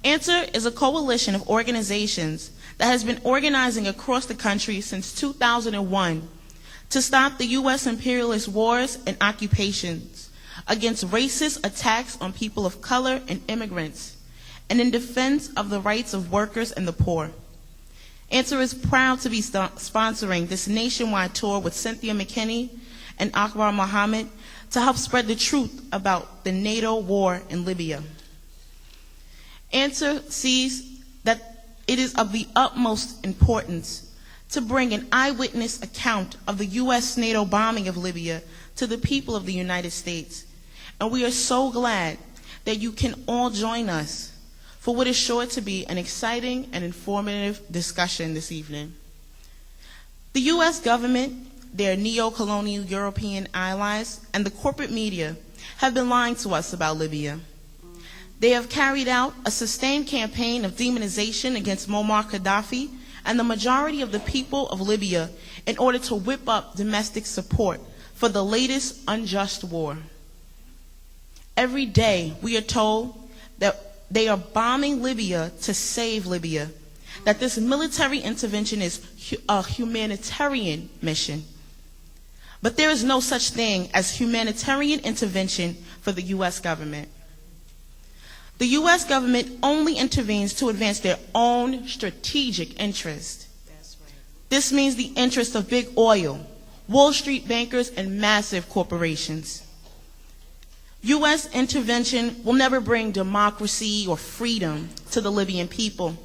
Answer is a coalition of organizations that has been organizing across the country since 2001 to stop the U.S. imperialist wars and occupations, against racist attacks on people of color and immigrants, and in defense of the rights of workers and the poor. Answer is proud to be sponsoring this nationwide tour with Cynthia McKinney and Akbar Muhammed to help spread the truth about the NATO war in Libya. Answer sees that it is of the utmost importance to bring an eyewitness account of the U.S. NATO bombing of Libya to the people of the United States. And we are so glad that you can all join us for what is sure to be an exciting and informative discussion this evening. The U.S. government, their neo-colonial European allies, and the corporate media have been lying to us about Libya. They have carried out a sustained campaign of demonization against Muammar Gaddafi and the majority of the people of Libya in order to whip up domestic support for the latest unjust war. Every day we are told that they are bombing Libya to save Libya, that this military intervention is a humanitarian mission. But there is no such thing as humanitarian intervention for the U.S. government. The U.S. government only intervenes to advance their own strategic interest. That's right. This means the interest of big oil, Wall Street bankers, and massive corporations. U.S. intervention will never bring democracy or freedom to the Libyan people.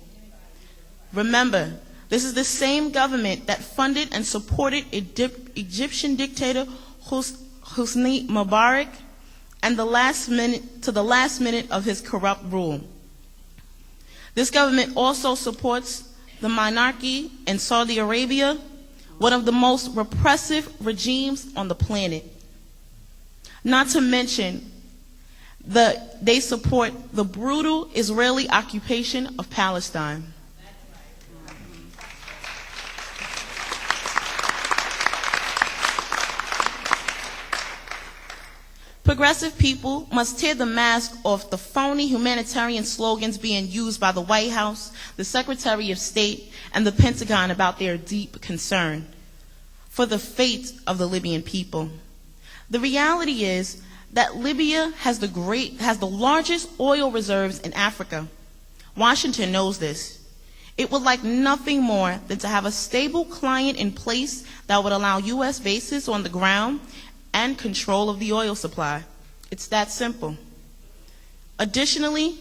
Remember, this is the same government that funded and supported Egyptian dictator Hosni Mubarak and to the last minute of his corrupt rule. This government also supports the monarchy in Saudi Arabia, one of the most repressive regimes on the planet. Not to mention, they support the brutal Israeli occupation of Palestine. Progressive people must tear the mask off the phony humanitarian slogans being used by the White House, the Secretary of State, and the Pentagon about their deep concern for the fate of the Libyan people. The reality is that Libya has the largest oil reserves in Africa. Washington knows this. It would like nothing more than to have a stable client in place that would allow U.S. bases on the ground and control of the oil supply. It's that simple. Additionally,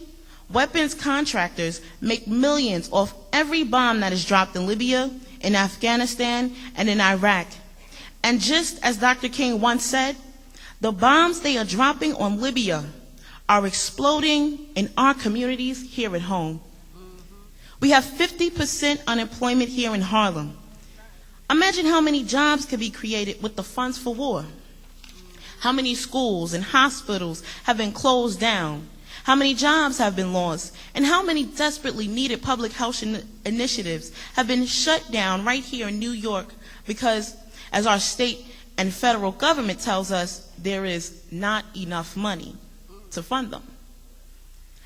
weapons contractors make millions off every bomb that is dropped in Libya, in Afghanistan, and in Iraq. And just as Dr. King once said, the bombs they are dropping on Libya are exploding in our communities here at home. We have 50% unemployment here in Harlem. Imagine how many jobs could be created with the funds for war. How many schools and hospitals have been closed down? How many jobs have been lost? And how many desperately needed public health initiatives have been shut down right here in New York because, as our state and federal government tells us, there is not enough money to fund them?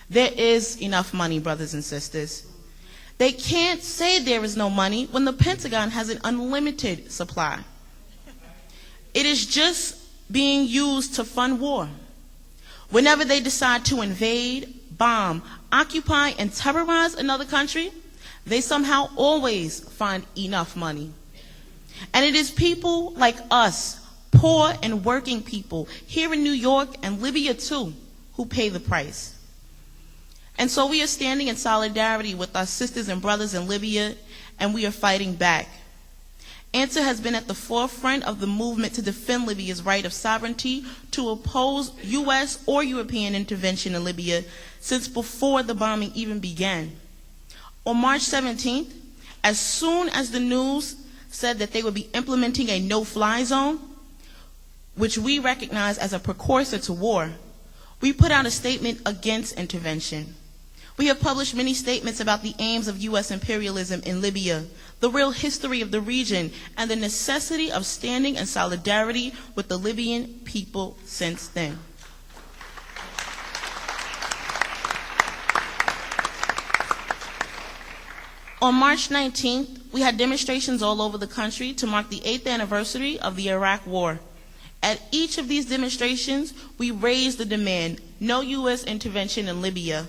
There is enough money, brothers and sisters. They can't say there is no money when the Pentagon has an unlimited supply. It is just being used to fund war. Whenever they decide to invade, bomb, occupy, and terrorize another country, they somehow always find enough money. And it is people like us, poor and working people, here in New York and Libya too, who pay the price. And so we are standing in solidarity with our sisters and brothers in Libya, and we are fighting back. Answer has been at the forefront of the movement to defend Libya's right of sovereignty, to oppose U.S. or European intervention in Libya since before the bombing even began. On March 17th, as soon as the news said that they would be implementing a no-fly zone, which we recognize as a precursor to war, we put out a statement against intervention. We have published many statements about the aims of U.S. imperialism in Libya, the real history of the region, and the necessity of standing in solidarity with the Libyan people since then. On March 19th, we had demonstrations all over the country to mark the 8th anniversary of the Iraq War. At each of these demonstrations, we raised the demand, no U.S. intervention in Libya,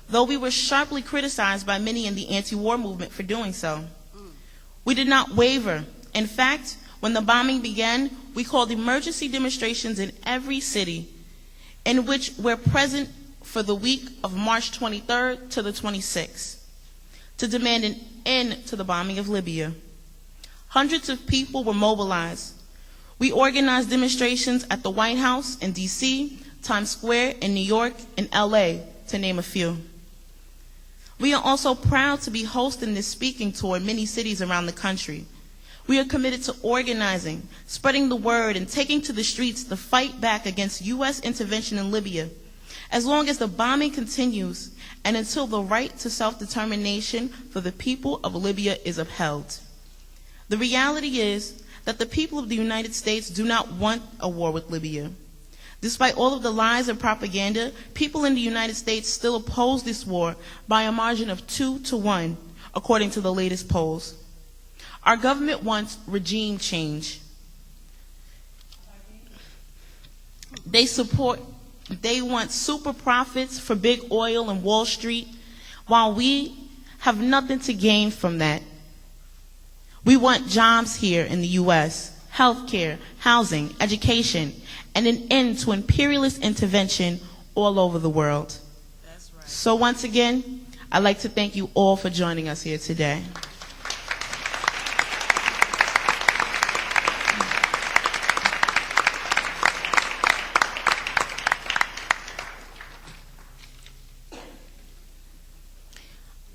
though we were sharply criticized by many in the anti-war movement for doing so. We did not waver. In fact, when the bombing began, we called emergency demonstrations in every city, in which we're present for the week of March 23rd to the 26th, to demand an end to the bombing of Libya. Hundreds of people were mobilized. We organized demonstrations at the White House in D.C., Times Square in New York, and L.A., to name a few. We are also proud to be hosting this speaking tour in many cities around the country. We are committed to organizing, spreading the word, and taking to the streets to fight back against U.S. intervention in Libya, as long as the bombing continues and until the right to self-determination for the people of Libya is upheld. The reality is that the people of the United States do not want a war with Libya. Despite all of the lies and propaganda, people in the United States still oppose this war by a margin of 2-1, according to the latest polls. Our government wants regime change. They want super profits for big oil and Wall Street, while we have nothing to gain from that. We want jobs here in the U.S., healthcare, housing, education, and an end to imperialist intervention all over the world. That's right. So once again, I'd like to thank you all for joining us here today.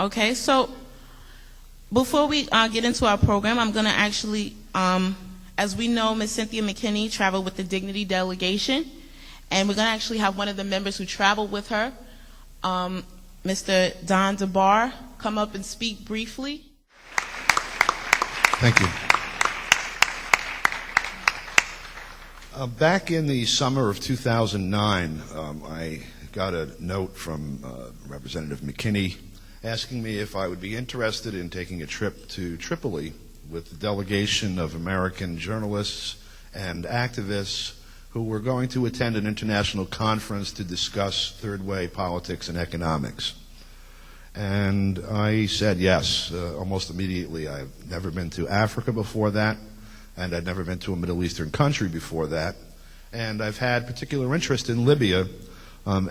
Okay, so before we get into our program, I'm going to actually, as we know, Ms. Cynthia McKinney traveled with the Dignity delegation, and we're going to actually have one of the members who traveled with her, Mr. Don DeBar, come up and speak briefly. Thank you. Back in the summer of 2009, I got a note from Representative McKinney asking me if I would be interested in taking a trip to Tripoli with a delegation of American journalists and activists who were going to attend an international conference to discuss third way politics and economics. And I said yes, almost immediately. I've never been to Africa before that, and I'd never been to a Middle Eastern country before that. And I've had particular interest in Libya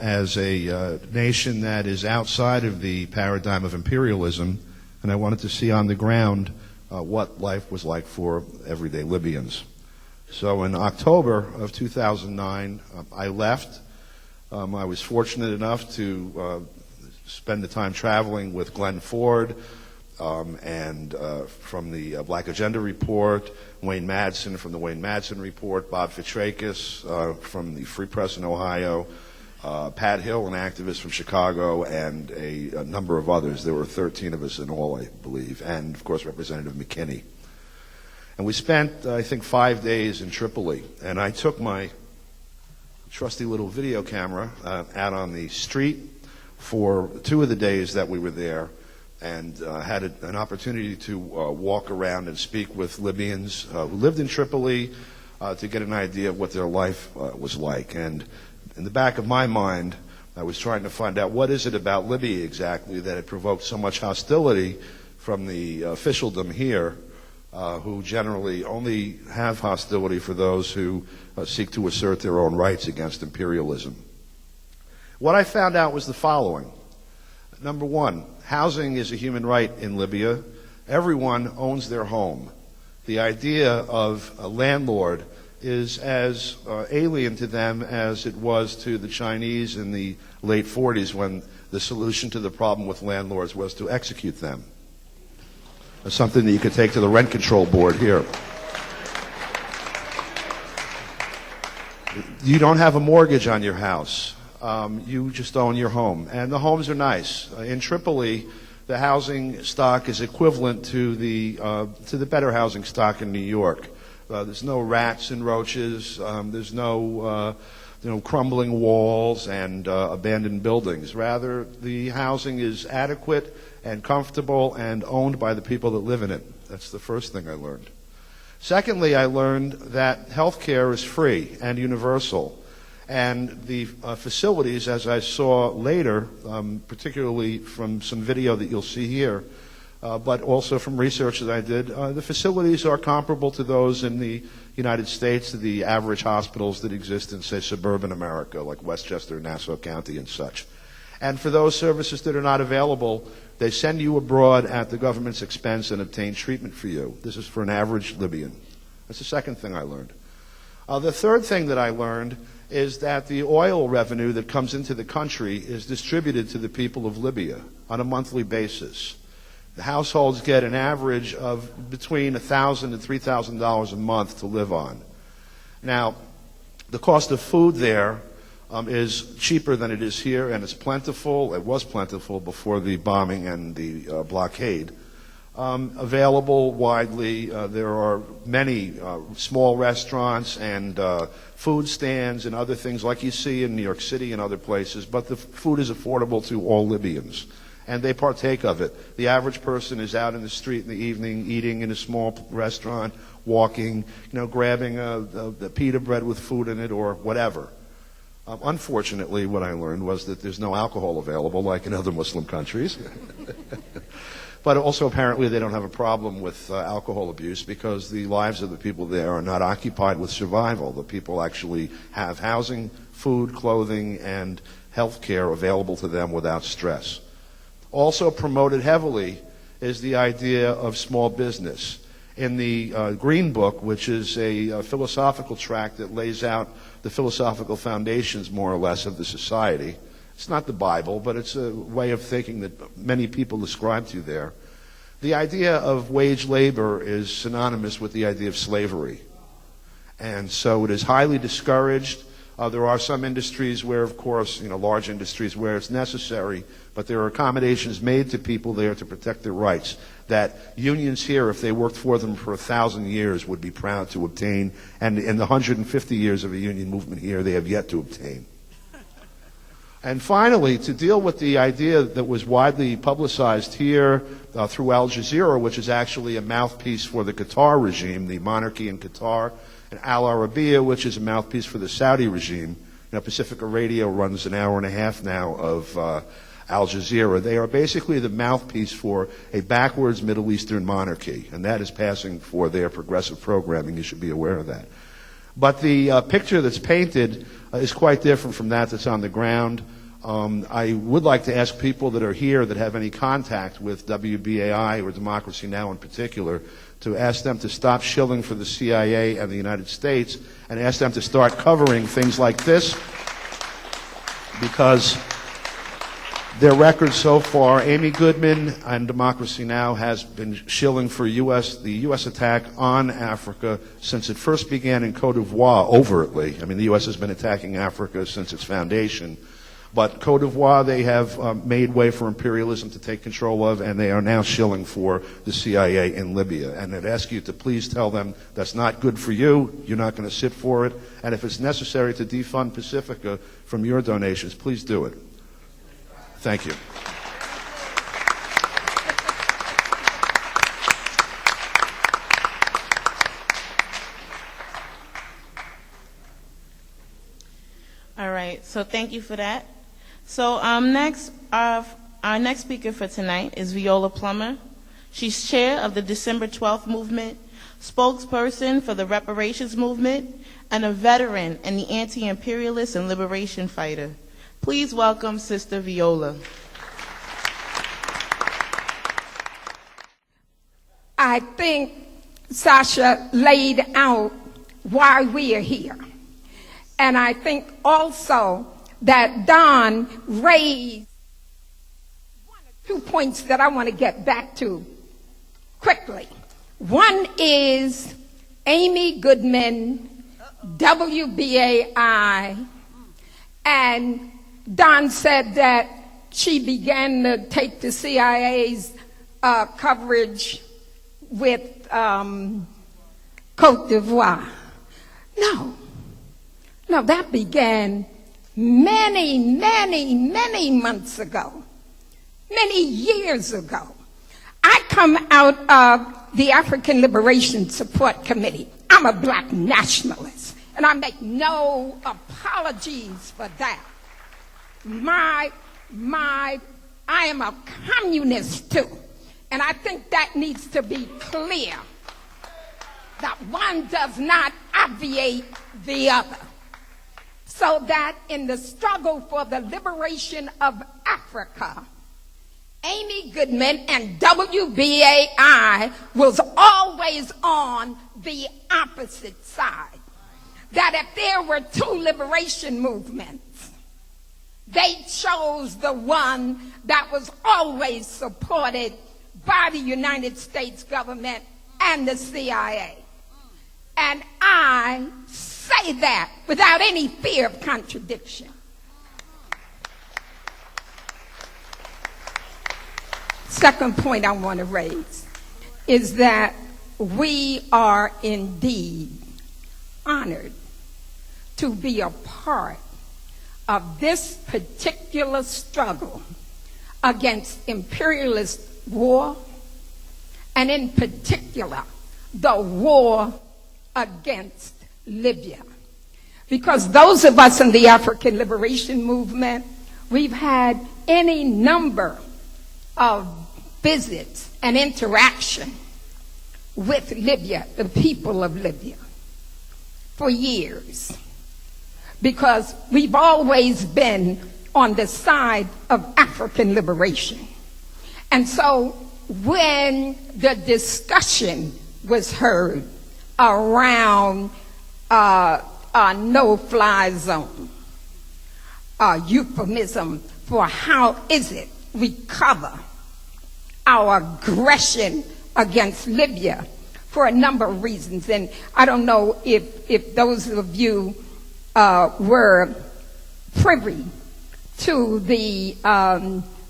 as a nation that is outside of the paradigm of imperialism, and I wanted to see on the ground what life was like for everyday Libyans. So in October of 2009, I left. I was fortunate enough to spend the time traveling with Glenn Ford and from the Black Agenda Report, Wayne Madsen from the Wayne Madsen Report, Bob Fitrakis from the Free Press in Ohio, Pat Hill, an activist from Chicago, and a number of others. There were 13 of us in all, I believe, and, of course, Representative McKinney. And we spent, I think, 5 days in Tripoli, and I took my trusty little video camera out on the street for 2 of the days that we were there, and had an opportunity to walk around and speak with Libyans who lived in Tripoli to get an idea of what their life was like. And in the back of my mind, I was trying to find out what is it about Libya exactly that had provoked so much hostility from the officialdom here, who generally only have hostility for those who seek to assert their own rights against imperialism. What I found out was the following. Number one, housing is a human right in Libya. Everyone owns their home. The idea of a landlord is as alien to them as it was to the Chinese in the late 40s when the solution to the problem with landlords was to execute them. That's something that you could take to the rent control board here. You don't have a mortgage on your house. You just own your home. And the homes are nice. In Tripoli, the housing stock is equivalent to the better housing stock in New York. There's no rats and roaches. There's no crumbling walls and abandoned buildings. Rather, the housing is adequate and comfortable and owned by the people that live in it. That's the first thing I learned. Secondly, I learned that health care is free and universal. And the facilities, as I saw later, particularly from some video that you'll see here, but also from research that I did, the facilities are comparable to those in the United States, to the average hospitals that exist in, say, suburban America, like Westchester, Nassau County, and such. And for those services that are not available, they send you abroad at the government's expense and obtain treatment for you. This is for an average Libyan. That's the second thing I learned. The third thing that I learned is that the oil revenue that comes into the country is distributed to the people of Libya on a monthly basis. The households get an average of between $1,000 and $3,000 a month to live on. Now, the cost of food there is cheaper than it is here, and it's plentiful. It was plentiful before the bombing and the blockade. Available widely. There are many small restaurants and food stands and other things like you see in New York City and other places, but the food is affordable to all Libyans, and they partake of it. The average person is out in the street in the evening, eating in a small restaurant, walking, grabbing the pita bread with food in it or whatever. Unfortunately, what I learned was that there's no alcohol available like in other Muslim countries. But also apparently they don't have a problem with alcohol abuse because the lives of the people there are not occupied with survival. The people actually have housing, food, clothing, and health care available to them without stress. Also promoted heavily is the idea of small business. In the Green Book, which is a philosophical tract that lays out the philosophical foundations, more or less, of the society. It's not the Bible, but it's a way of thinking that many people ascribe to there. The idea of wage labor is synonymous with the idea of slavery. And so it is highly discouraged. There are some industries where, of course, large industries where it's necessary, but there are accommodations made to people there to protect their rights that unions here, if they worked for them for 1,000 years, would be proud to obtain. And in the 150 years of a union movement here, they have yet to obtain. And finally, to deal with the idea that was widely publicized here through Al Jazeera, which is actually a mouthpiece for the Qatar regime, the monarchy in Qatar, and Al Arabiya, which is a mouthpiece for the Saudi regime. Pacifica Radio runs an hour and a half now of Al Jazeera. They are basically the mouthpiece for a backwards Middle Eastern monarchy, and that is passing for their progressive programming. You should be aware of that. But the picture that's painted is quite different from that that's on the ground. I would like to ask people that are here that have any contact with WBAI or Democracy Now! In particular to ask them to stop shilling for the CIA and the United States and ask them to start covering things like this, because their record so far, Amy Goodman and Democracy Now! Has been shilling for the U.S. attack on Africa since it first began in Côte d'Ivoire overtly. I mean, the U.S. has been attacking Africa since its foundation. But Côte d'Ivoire, they have made way for imperialism to take control of, and they are now shilling for the CIA in Libya. And I'd ask you to please tell them that's not good for you, you're not going to sit for it, and if it's necessary to defund Pacifica from your donations, please do it. Thank you. All right, so thank you for that. So our next speaker for tonight is Viola Plummer. She's chair of the December 12th movement, spokesperson for the reparations movement, and a veteran and the anti-imperialist and liberation fighter. Please welcome Sister Viola. I think Sasha laid out why we are here. And I think also that Don raised 1 or 2 points that I want to get back to quickly. One is Amy Goodman, WBAI, and Don said that she began to take the CIA's coverage with Côte d'Ivoire. No. No, that began many, many, many months ago, many years ago. I come out of the African Liberation Support Committee. I'm a black nationalist, and I make no apologies for that. I am a communist too, and I think that needs to be clear, that one does not obviate the other. So that in the struggle for the liberation of Africa, Amy Goodman and WBAI was always on the opposite side. That if there were two liberation movements, they chose the one that was always supported by the United States government and the CIA. And I say that without any fear of contradiction. Second point I want to raise is that we are indeed honored to be a part of this particular struggle against imperialist war, and in particular, the war against Libya. Because those of us in the African Liberation Movement, we've had any number of visits and interaction with Libya, the people of Libya, for years. Because we've always been on the side of African liberation. And so when the discussion was heard around a no-fly zone, a euphemism for how is it we cover our aggression against Libya for a number of reasons. And I don't know if those of you were privy to the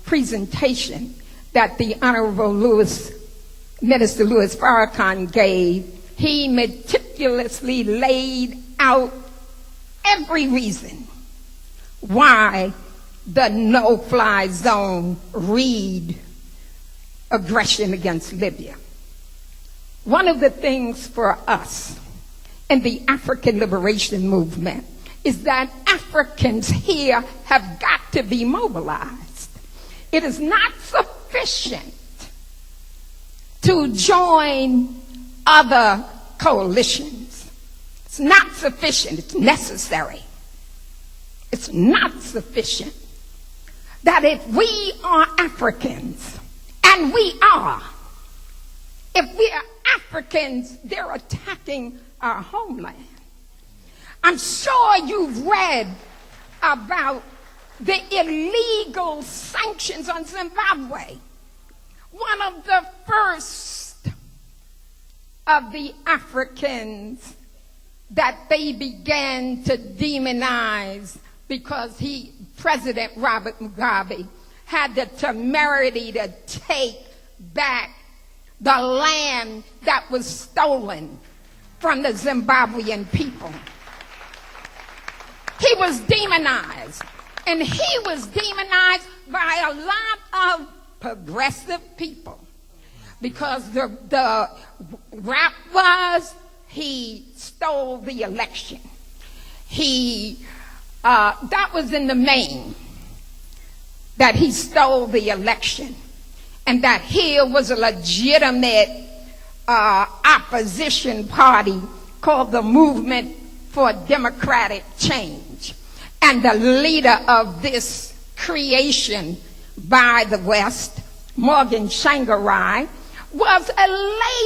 presentation that the Honorable Minister Louis Farrakhan gave. He meticulously laid out every reason why the no-fly zone read aggression against Libya. One of the things for us in the African Liberation Movement is that Africans here have got to be mobilized. It is not sufficient to join other coalitions. It's not sufficient. It's necessary. It's not sufficient. That if we are Africans, and we are, if we are Africans, they're attacking our homeland. I'm sure you've read about the illegal sanctions on Zimbabwe. One of the first of the Africans that they began to demonize because President Robert Mugabe had the temerity to take back the land that was stolen from the Zimbabwean people. He was demonized, and he was demonized by a lot of progressive people, because the rap was he stole the election. That was in the main, that he stole the election, and that here was a legitimate opposition party called the Movement for Democratic Change. And the leader of this creation by the West, Morgan Tsvangirai, was a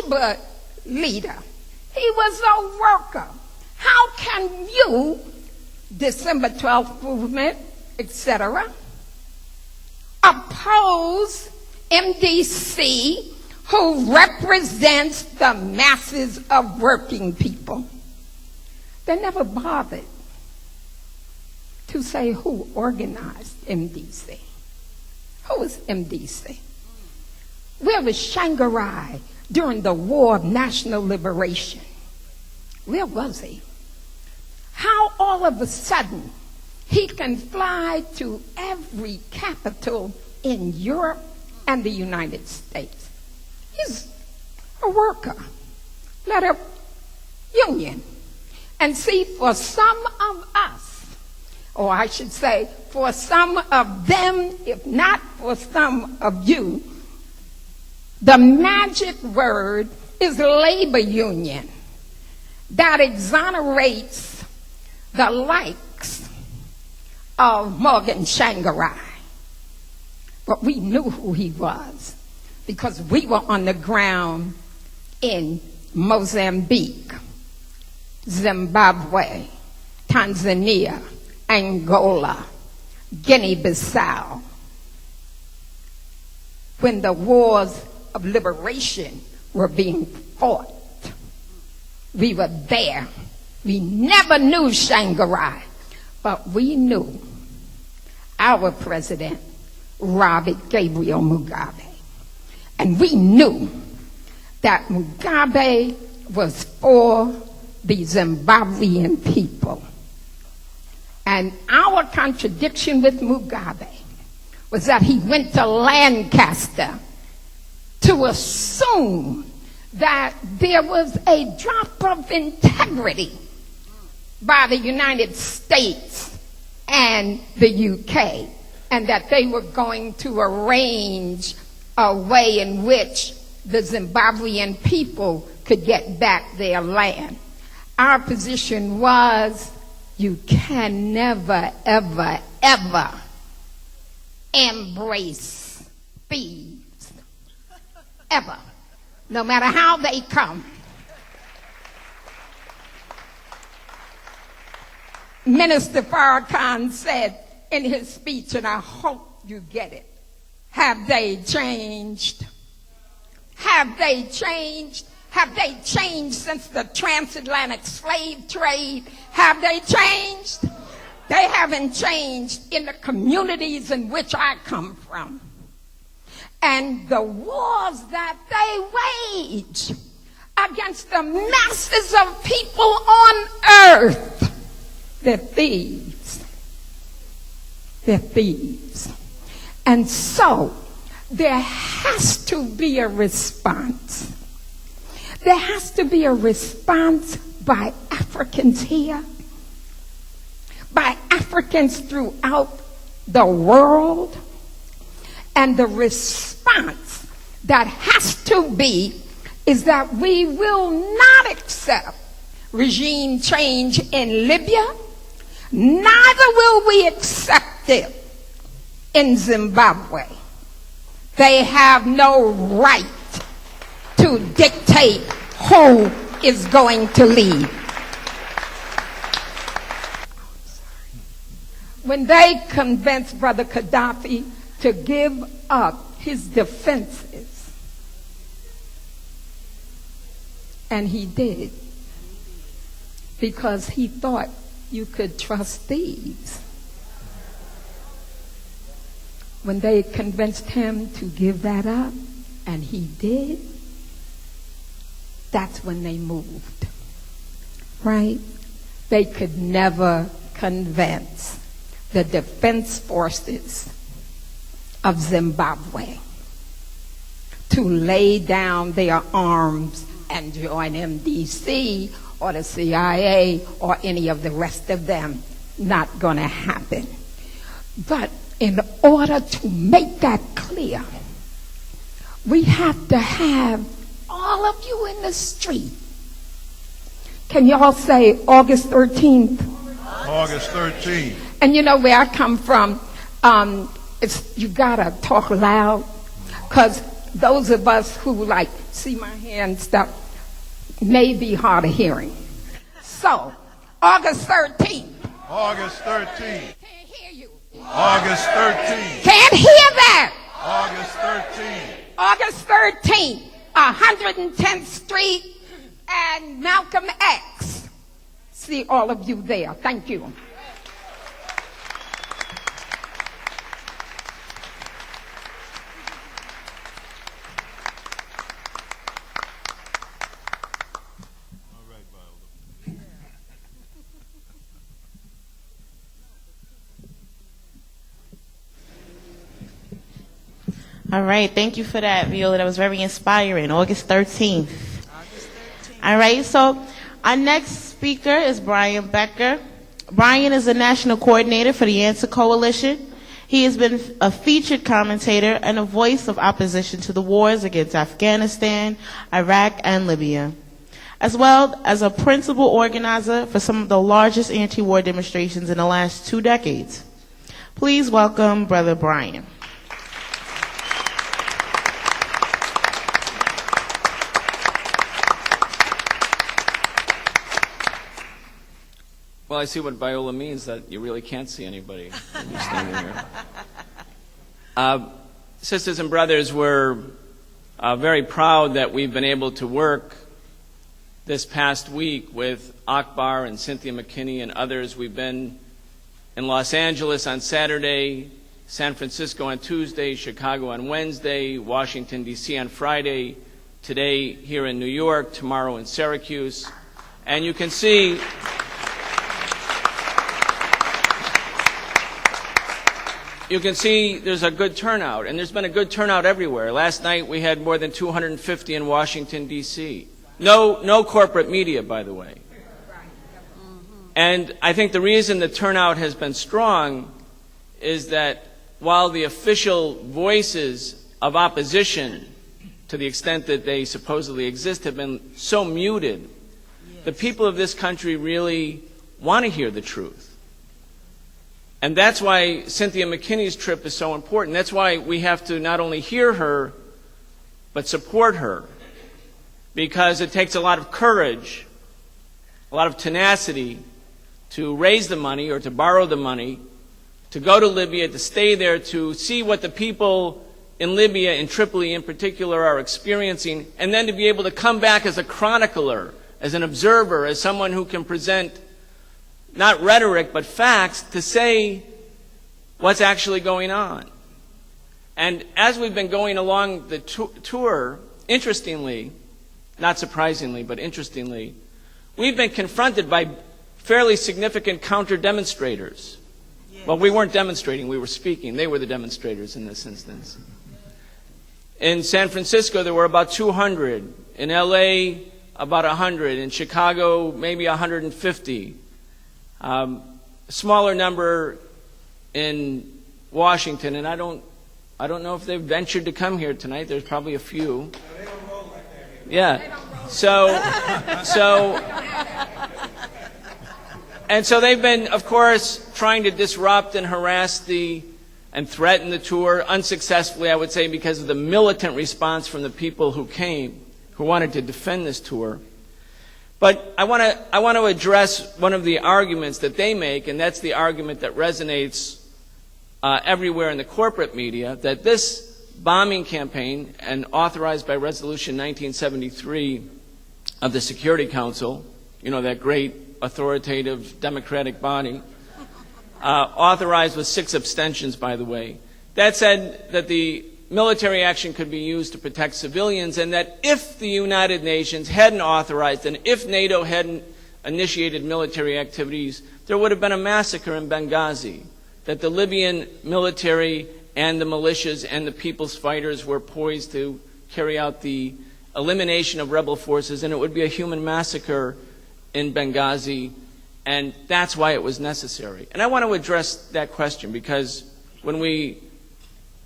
labor leader. He was a worker. How can you, December 12th movement, etc., oppose MDC, who represents the masses of working people? They never bothered to say who organized MDC. Who was MDC? Where was Tsvangirai during the War of National Liberation? Where was he? How all of a sudden he can fly to every capital in Europe and the United States. He's a worker, let a union. And see, for some of us, or I should say, for some of them, if not for some of you, the magic word is labor union that exonerates the likes of Morgan Shangarai. But we knew who he was because we were on the ground in Mozambique, Zimbabwe, Tanzania, Angola, Guinea-Bissau, when the wars of liberation were being fought. We were there. We never knew Shangarai, but we knew our president, Robert Gabriel Mugabe. And we knew that Mugabe was for the Zimbabwean people. And our contradiction with Mugabe was that he went to Lancaster to assume that there was a drop of integrity by the United States and the UK, and that they were going to arrange a way in which the Zimbabwean people could get back their land. Our position was, you can never, ever, ever embrace thieves. Ever. No matter how they come. Minister Farrakhan said in his speech, and I hope you get it, have they changed? Have they changed? Have they changed since the transatlantic slave trade? Have they changed? They haven't changed in the communities in which I come from. And the wars that they wage against the masses of people on earth, they're thieves. They're thieves. And so there has to be a response. There has to be a response by Africans here, by Africans throughout the world. And the response that has to be is that we will not accept regime change in Libya, neither will we accept it in Zimbabwe. They have no right to dictate who is going to lead. When they convinced Brother Gaddafi to give up his defenses, and he did, because he thought you could trust thieves. When they convinced him to give that up, and he did, that's when they moved, right? They could never convince the defense forces of Zimbabwe to lay down their arms and join MDC or the CIA or any of the rest of them. Not going to happen. But in order to make that clear, we have to have all of you in the street. Can y'all say August 13th? August 13th. And you know where I come from, you gotta talk loud, because those of us who like see my hand stuff may be hard of hearing. So, August 13th. August 13th. Can't hear you. August 13th. Can't hear that. August 13th. August 13th, 110th Street and Malcolm X. See all of you there. Thank you. All right, thank you for that, Viola. That was very inspiring. August 13th. All right, so our next speaker is Brian Becker. Brian is the national coordinator for the Answer Coalition. He has been a featured commentator and a voice of opposition to the wars against Afghanistan, Iraq, and Libya, as well as a principal organizer for some of the largest anti-war demonstrations in the last 2 decades. Please welcome Brother Brian. Well, I see what Viola means, that you really can't see anybody when you're standing here. Sisters and brothers, we're very proud that we've been able to work this past week with Akbar and Cynthia McKinney and others. We've been in Los Angeles on Saturday, San Francisco on Tuesday, Chicago on Wednesday, Washington, D.C. on Friday, today here in New York, tomorrow in Syracuse. And you can see there's a good turnout, and there's been a good turnout everywhere. Last night we had more than 250 in Washington, D.C. No corporate media, by the way. And I think the reason the turnout has been strong is that while the official voices of opposition, to the extent that they supposedly exist, have been so muted, the people of this country really want to hear the truth. And that's why Cynthia McKinney's trip is so important. That's why we have to not only hear her, but support her. Because it takes a lot of courage, a lot of tenacity to raise the money or to borrow the money, to go to Libya, to stay there, to see what the people in Libya, in Tripoli in particular, are experiencing, and then to be able to come back as a chronicler, as an observer, as someone who can present not rhetoric, but facts to say what's actually going on. And as we've been going along the tour, interestingly, not surprisingly, but interestingly, we've been confronted by fairly significant counter-demonstrators. Yes. Well, we weren't demonstrating, we were speaking. They were the demonstrators in this instance. In San Francisco, there were about 200. In LA, about 100. In Chicago, maybe 150. A smaller number in Washington, and I don't know if they've ventured to come here tonight. There's probably a few. They don't roll like that here. Yeah. So they've been, of course, trying to disrupt and harass and threaten the tour unsuccessfully, I would say, because of the militant response from the people who came, who wanted to defend this tour. But I want to address one of the arguments that they make, and that's the argument that resonates everywhere in the corporate media, that this bombing campaign, and authorized by Resolution 1973 of the Security Council, you know, that great authoritative democratic body, authorized with 6 abstentions, by the way, that said that the military action could be used to protect civilians, and that if the United Nations hadn't authorized and if NATO hadn't initiated military activities, there would have been a massacre in Benghazi, that the Libyan military and the militias and the people's fighters were poised to carry out the elimination of rebel forces, and it would be a human massacre in Benghazi, and that's why it was necessary. And I want to address that question, because when we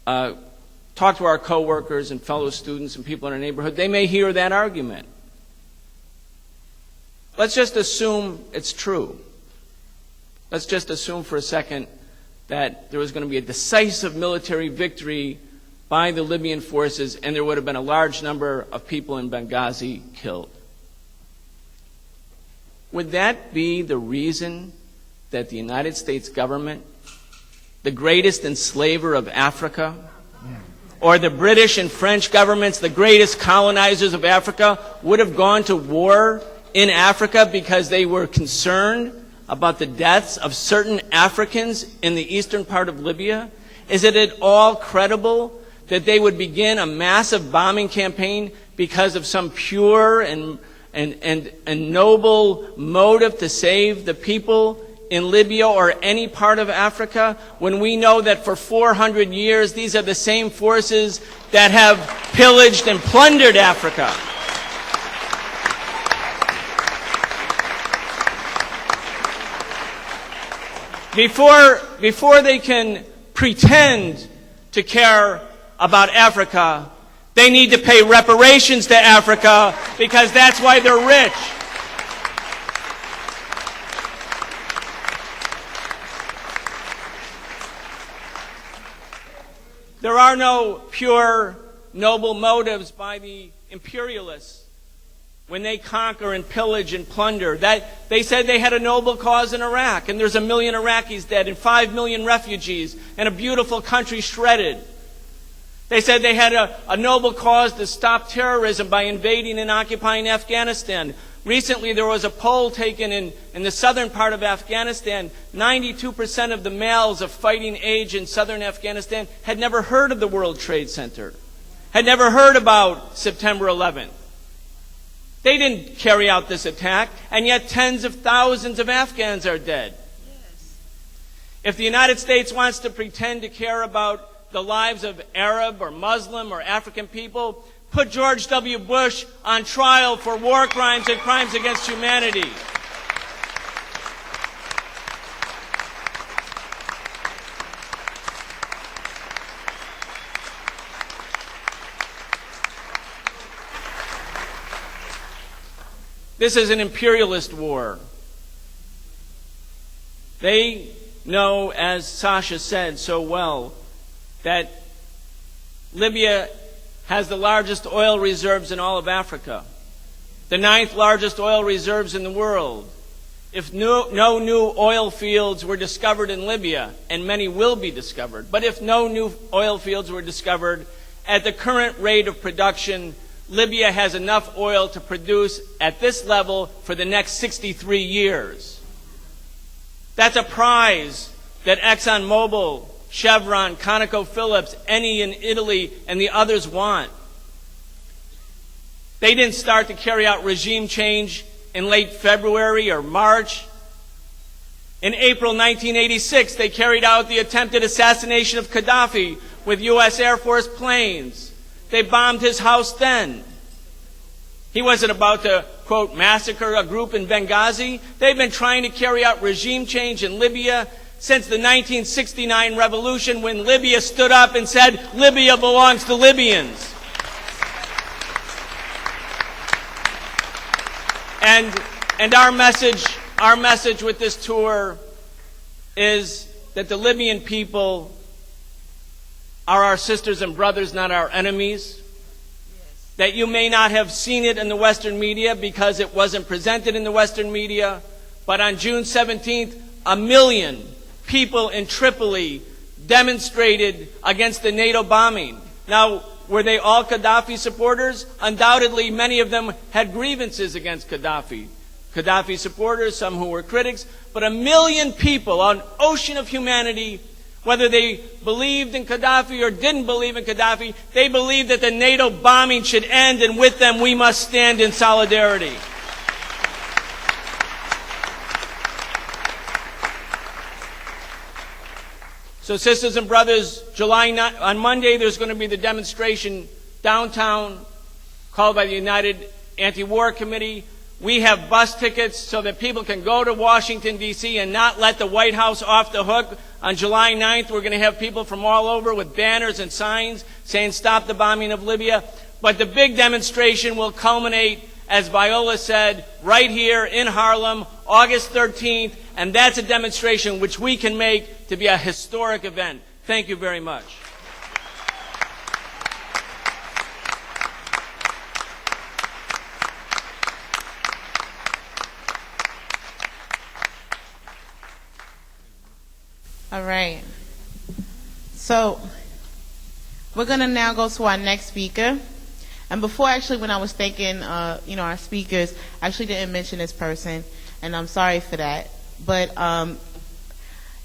talk to our coworkers and fellow students and people in our neighborhood, they may hear that argument. Let's just assume it's true. Let's just assume for a second that there was going to be a decisive military victory by the Libyan forces, and there would have been a large number of people in Benghazi killed. Would that be the reason that the United States government, the greatest enslaver of Africa, or the British and French governments, the greatest colonizers of Africa, would have gone to war in Africa because they were concerned about the deaths of certain Africans in the eastern part of Libya? Is it at all credible that they would begin a massive bombing campaign because of some pure and noble motive to save the people in Libya or any part of Africa, when we know that for 400 years these are the same forces that have pillaged and plundered Africa? Before they can pretend to care about Africa, they need to pay reparations to Africa, because that's why they're rich. There are no pure, noble motives by the imperialists when they conquer and pillage and plunder. That they said they had a noble cause in Iraq, and there's 1 million Iraqis dead and 5 million refugees and a beautiful country shredded. They said they had a noble cause to stop terrorism by invading and occupying Afghanistan. Recently, there was a poll taken in the southern part of Afghanistan. 92% of the males of fighting age in southern Afghanistan had never heard of the World Trade Center, had never heard about September 11th. They didn't carry out this attack, and yet tens of thousands of Afghans are dead. Yes. If the United States wants to pretend to care about the lives of Arab or Muslim or African people, put George W. Bush on trial for war crimes and crimes against humanity. This is an imperialist war. They know, as Sasha said so well, that Libya has the largest oil reserves in all of Africa, the 9th largest oil reserves in the world. If no new oil fields were discovered in Libya, and many will be discovered, but if no new oil fields were discovered, at the current rate of production, Libya has enough oil to produce at this level for the next 63 years. That's a prize that ExxonMobil, Chevron, ConocoPhillips, Eni in Italy, and the others want. They didn't start to carry out regime change in late February or March. In April 1986, they carried out the attempted assassination of Gaddafi with U.S. Air Force planes. They bombed his house then. He wasn't about to, quote, massacre a group in Benghazi. They've been trying to carry out regime change in Libya since the 1969 revolution, when Libya stood up and said, Libya belongs to Libyans. And our message with this tour is that the Libyan people are our sisters and brothers, not our enemies. Yes. That you may not have seen it in the Western media because it wasn't presented in the Western media, but on June 17th, 1 million people in Tripoli demonstrated against the NATO bombing. Now, were they all Gaddafi supporters? Undoubtedly, many of them had grievances against Gaddafi. Gaddafi supporters, some who were critics, but 1 million people, an ocean of humanity, whether they believed in Gaddafi or didn't believe in Gaddafi, they believed that the NATO bombing should end, and with them we must stand in solidarity. So sisters and brothers, on Monday there's going to be the demonstration downtown called by the United Anti-War Committee. We have bus tickets so that people can go to Washington, D.C. and not let the White House off the hook. On July 9th, we're going to have people from all over with banners and signs saying stop the bombing of Libya. But the big demonstration will culminate, as Viola said, right here in Harlem, August 13th, and that's a demonstration which we can make to be a historic event. Thank you very much. All right. So we're going to now go to our next speaker. And before, actually, when I was thanking, our speakers, I actually didn't mention this person, and I'm sorry for that. But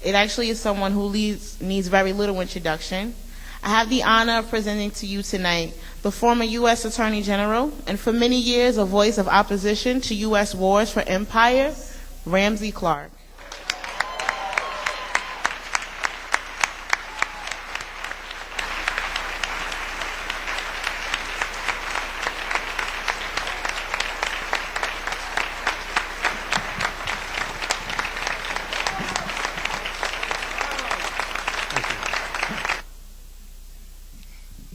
it actually is someone who needs very little introduction. I have the honor of presenting to you tonight the former U.S. Attorney General and for many years a voice of opposition to U.S. wars for empire, Ramsey Clark.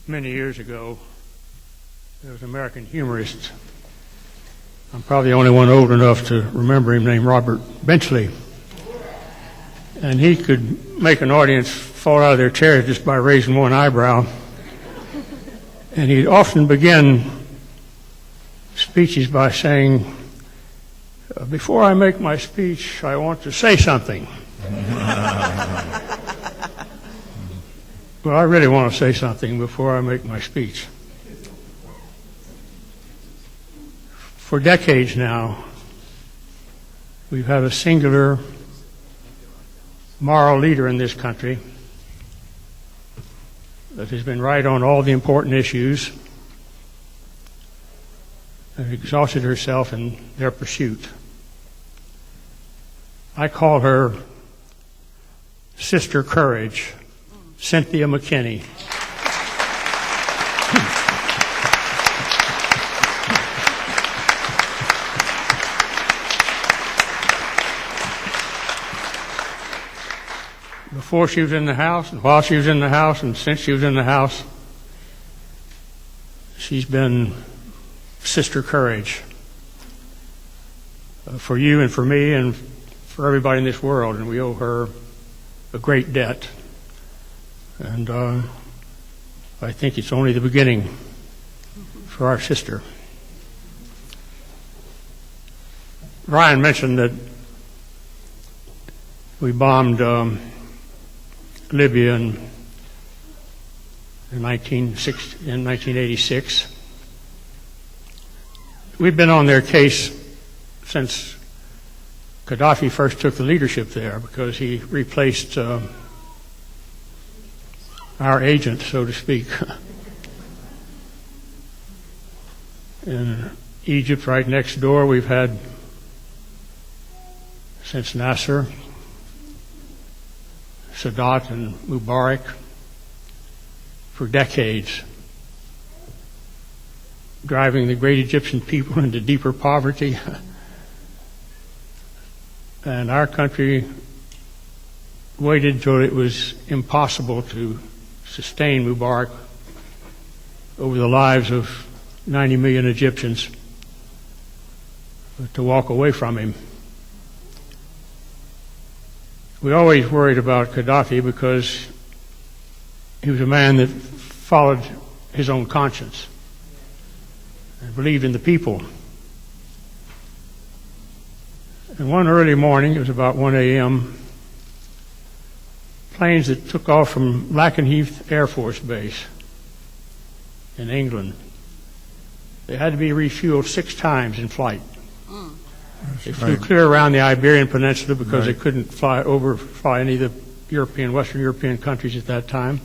many years ago, there was an American humorist. I'm probably the only one old enough to remember him, named Robert Benchley. And he could make an audience fall out of their chairs just by raising one eyebrow. And he'd often begin speeches by saying, "Before I make my speech, I want to say something." Well, I really want to say something before I make my speech. For decades now, we've had a singular moral leader in this country that has been right on all the important issues and exhausted herself in their pursuit. I call her Sister Courage, Cynthia McKinney. Before she was in the House, and while she was in the House, and since she was in the House, she's been Sister Courage for you and for me and for everybody in this world, and we owe her a great debt. And I think it's only the beginning for our sister. Ryan mentioned that we bombed Libya in 1986. We've been on their case since Gaddafi first took the leadership there, because he replaced our agent, so to speak. In Egypt, right next door, we've had, since Nasser, Sadat and Mubarak, for decades, driving the great Egyptian people into deeper poverty. And our country waited until it was impossible to sustain Mubarak over the lives of 90 million Egyptians to walk away from him. We always worried about Gaddafi because he was a man that followed his own conscience and believed in the people. And one early morning, it was about 1 a.m., planes that took off from Lakenheath Air Force Base in England, they had to be refueled 6 times in flight. They flew clear around the Iberian Peninsula because they couldn't fly any of the Western European countries at that time.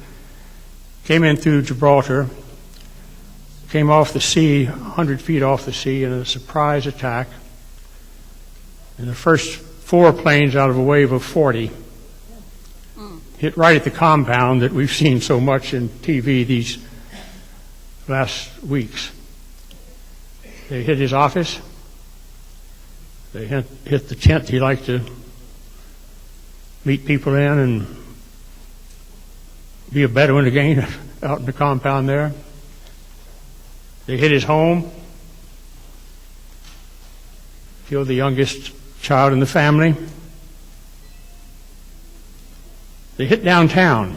Came in through Gibraltar, came off the sea, 100 feet off the sea, in a surprise attack. And the first 4 planes out of a wave of 40 hit right at the compound that we've seen so much in TV these last weeks. They hit his office. They hit the tent he liked to meet people in and be a Bedouin again out in the compound there. They hit his home, killed the youngest child in the family. They hit downtown,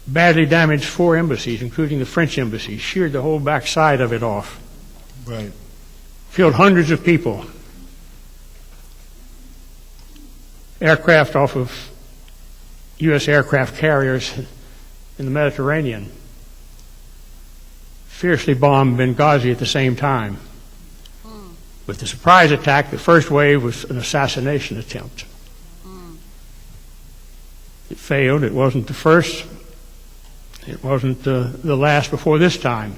badly damaged 4 embassies, including the French embassy, sheared the whole backside of it off. Right. Killed hundreds of people. Aircraft off of U.S. aircraft carriers in the Mediterranean. Fiercely bombed Benghazi at the same time. With the surprise attack, the first wave was an assassination attempt. It failed. It wasn't the first. It wasn't the last before this time.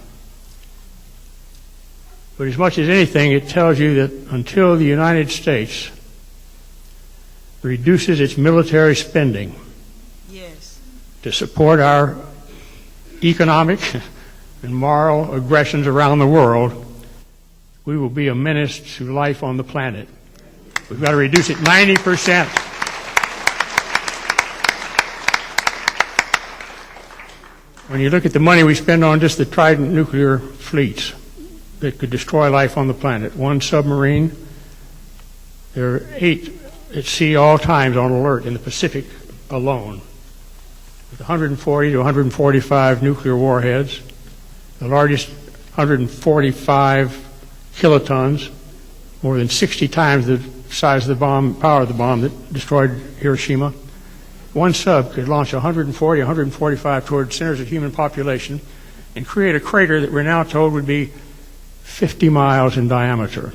But as much as anything, it tells you that until the United States reduces its military spending to support our economic and moral aggressions around the world, we will be a menace to life on the planet. We've got to reduce it 90%. When you look at the money we spend on just the Trident nuclear fleets that could destroy life on the planet, one submarine, there are 8 at sea all times on alert in the Pacific alone, with 140 to 145 nuclear warheads, the largest 145 kilotons, more than 60 times the size of the bomb, power of the bomb that destroyed Hiroshima. One sub could launch 140, 145 toward centers of human population and create a crater that we're now told would be 50 miles in diameter.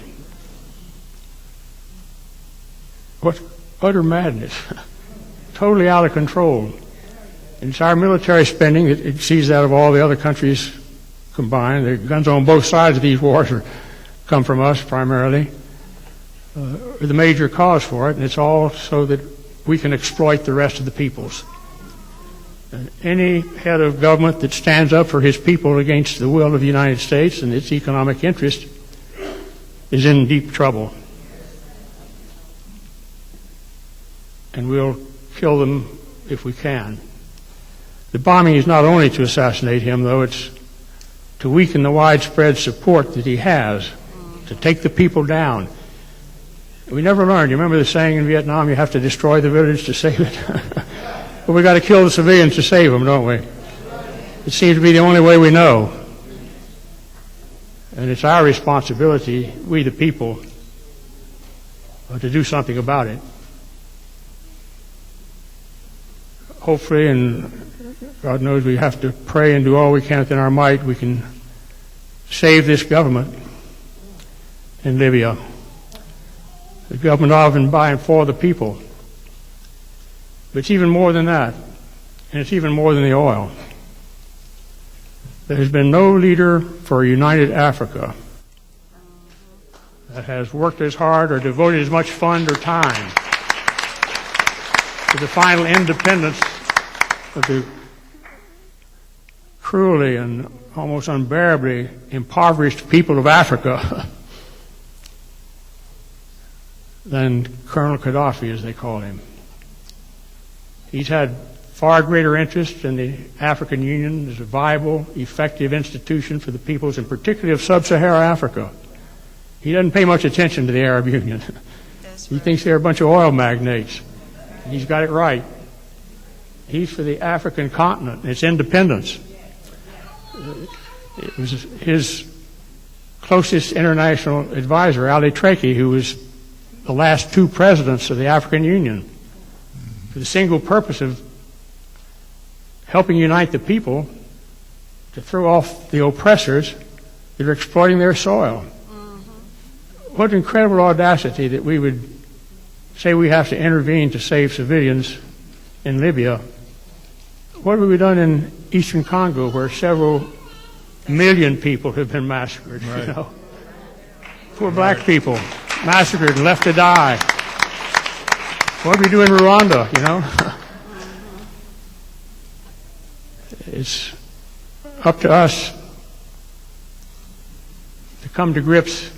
What utter madness. Totally out of control. And it's our military spending that exceeds that of all the other countries combined. The guns on both sides of these wars come from us primarily. Are the major cause for it, and it's all so that we can exploit the rest of the peoples. Any head of government that stands up for his people against the will of the United States and its economic interest is in deep trouble. And we'll kill them if we can. The bombing is not only to assassinate him, though, it's to weaken the widespread support that he has, to take the people down. We never learned. You remember the saying in Vietnam, you have to destroy the village to save it? But we got to kill the civilians to save them, don't we? It seems to be the only way we know. And it's our responsibility, we the people, to do something about it. Hopefully, and God knows we have to pray and do all we can within our might, we can save this government in Libya. The government of and by and for the people. But it's even more than that, and it's even more than the oil. There has been no leader for a united Africa that has worked as hard or devoted as much fund or time to the final independence of the cruelly and almost unbearably impoverished people of Africa than Colonel Gaddafi, as they call him. He's had far greater interest in the African Union as a viable, effective institution for the peoples, and particularly of sub-Saharan Africa. He doesn't pay much attention to the Arab Union. He thinks they're a bunch of oil magnates. And he's got it right. He's for the African continent and its independence. It was his closest international advisor, Ali Treki, who was the last 2 presidents of the African Union, for the single purpose of helping unite the people to throw off the oppressors that are exploiting their soil. What incredible audacity that we would say we have to intervene to save civilians in Libya. What have we done in eastern Congo, where several million people have been massacred? Right. You know, poor black people massacred and left to die. What do we do in Rwanda? You know, it's up to us to come to grips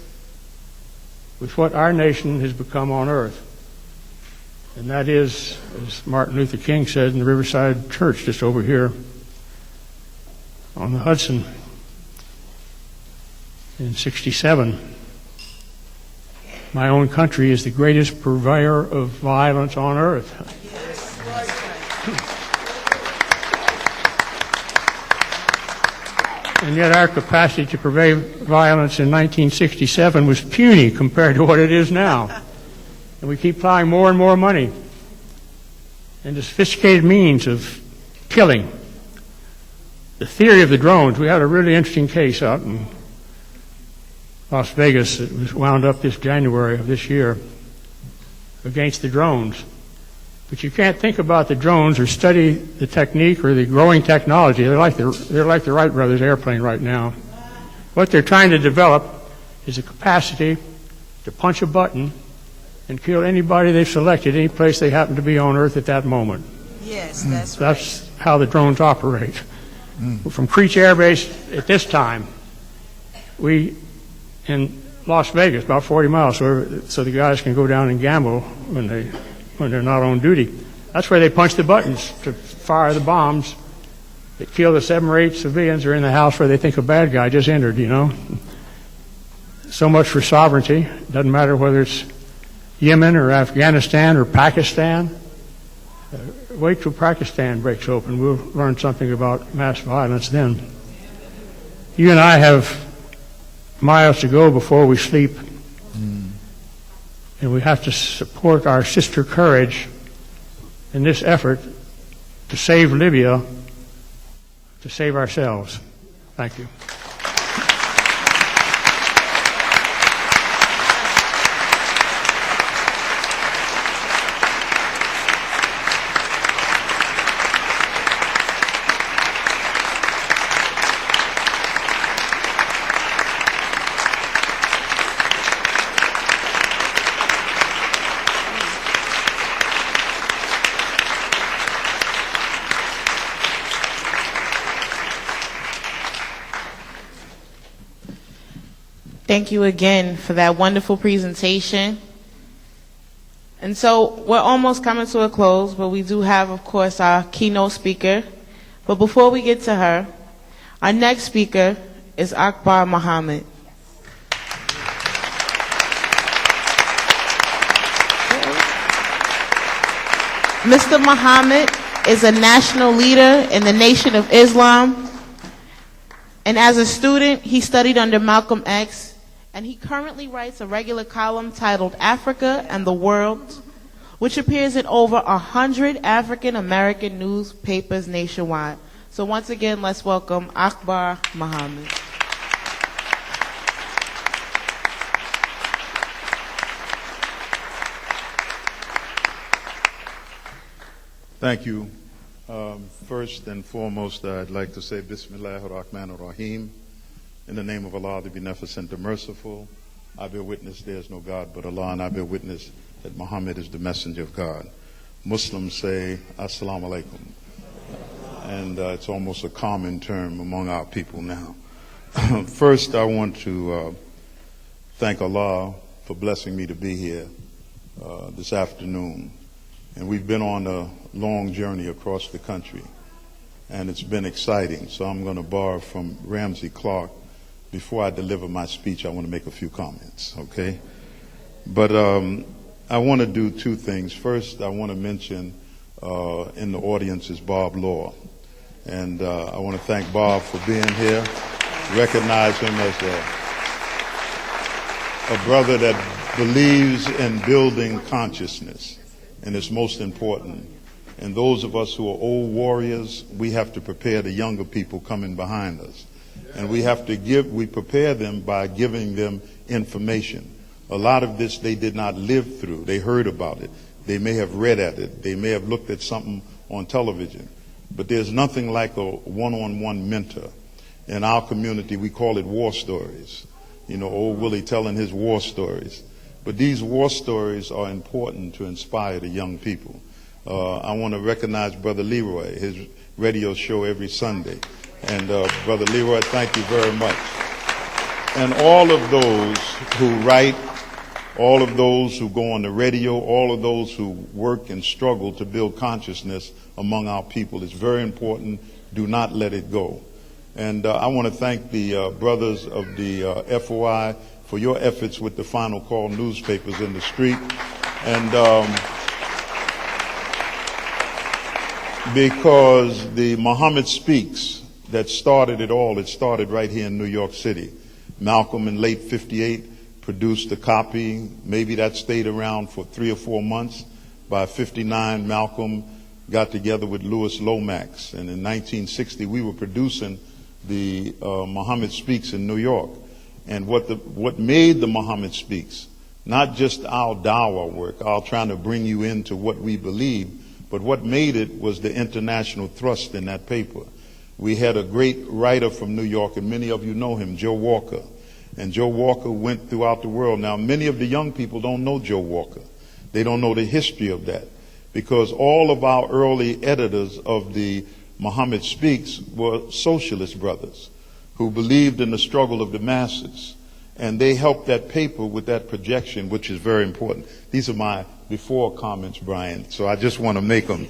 with what our nation has become on earth. And that is, as Martin Luther King said in the Riverside Church just over here on the Hudson in '67, my own country is the greatest purveyor of violence on earth. And yet our capacity to purvey violence in 1967 was puny compared to what it is now. And we keep plowing more and more money into sophisticated means of killing. The theory of the drones, we had a really interesting case out in Las Vegas that was wound up this January of this year against the drones. But you can't think about the drones or study the technique or the growing technology. They're like the Wright brothers airplane right now. What they're trying to develop is a capacity to punch a button and kill anybody they've selected, any place they happen to be on Earth at that moment. Yes, that's right. That's how the drones operate. From Creech Air Base at this time, we in Las Vegas, about 40 miles, so the guys can go down and gamble when they're not on duty. That's where they punch the buttons to fire the bombs that killed the 7 or 8 civilians are in the house where they think a bad guy just entered, you know. So much for sovereignty. Doesn't matter whether it's Yemen or Afghanistan or Pakistan. Wait till Pakistan breaks open. We'll learn something about mass violence then. You and I have miles to go before we sleep. And we have to support our sister courage in this effort to save Libya, to save ourselves. Thank you. Thank you again for that wonderful presentation. And so we're almost coming to a close, but we do have, of course, our keynote speaker. But before we get to her, our next speaker is Akbar Muhammed. Mr. Muhammad is a national leader in the Nation of Islam. And as a student, he studied under Malcolm X. And he currently writes a regular column titled Africa and the World, which appears in over 100 African-American newspapers nationwide. So once again, let's welcome Akbar Muhammed. Thank you. First and foremost, I'd like to say Bismillah ar-Rahman ar-Rahim. In the name of Allah, the Beneficent, the Merciful, I bear witness there is no God but Allah, and I bear witness that Muhammad is the messenger of God. Muslims say, Assalamu alaikum. And it's almost a common term among our people now. First, I want to thank Allah for blessing me to be here this afternoon. And we've been on a long journey across the country, and it's been exciting. So I'm going to borrow from Ramsey Clark. Before I deliver my speech, I want to make a few comments, okay? But I want to do 2 things. First, I want to mention in the audience is Bob Law. And I want to thank Bob for being here. Recognize him as a brother that believes in building consciousness, and it's most important. And those of us who are old warriors, we have to prepare the younger people coming behind us. And we prepare them by giving them information. A lot of this they did not live through. They heard about it. They may have read at it. They may have looked at something on television. But there's nothing like a one-on-one mentor. In our community, we call it war stories. You know, old Willie telling his war stories. But these war stories are important to inspire the young people. I want to recognize Brother Leroy, his radio show every Sunday. And Brother Leroy, thank you very much. And all of those who write, all of those who go on the radio, all of those who work and struggle to build consciousness among our people is very important. Do not let it go. And I want to thank the brothers of the FOI for your efforts with the Final Call newspapers in the street. And because the Muhammad Speaks that started it all, it started right here in New York City. Malcolm in late 58 produced a copy. Maybe that stayed around for 3 or 4 months. By 59, Malcolm got together with Louis Lomax. And in 1960, we were producing the Muhammad Speaks in New York. And what made the Muhammad Speaks, not just our dawah work, our trying to bring you into what we believe, but what made it was the international thrust in that paper. We had a great writer from New York, and many of you know him, Joe Walker. And Joe Walker went throughout the world. Now, many of the young people don't know Joe Walker. They don't know the history of that, because all of our early editors of the Muhammad Speaks were socialist brothers who believed in the struggle of the masses. And they helped that paper with that projection, which is very important. These are my before comments, Brian, so I just want to make them.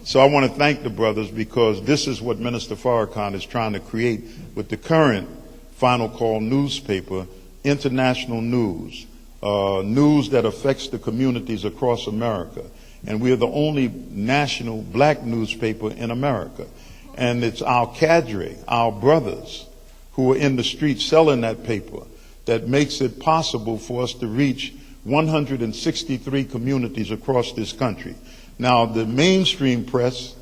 So I want to thank the brothers, because this is what Minister Farrakhan is trying to create with the current Final Call newspaper, international news, news that affects the communities across America. And we are the only national black newspaper in America. And it's our cadre, our brothers, who are in the streets selling that paper, that makes it possible for us to reach 163 communities across this country. Now, the mainstream press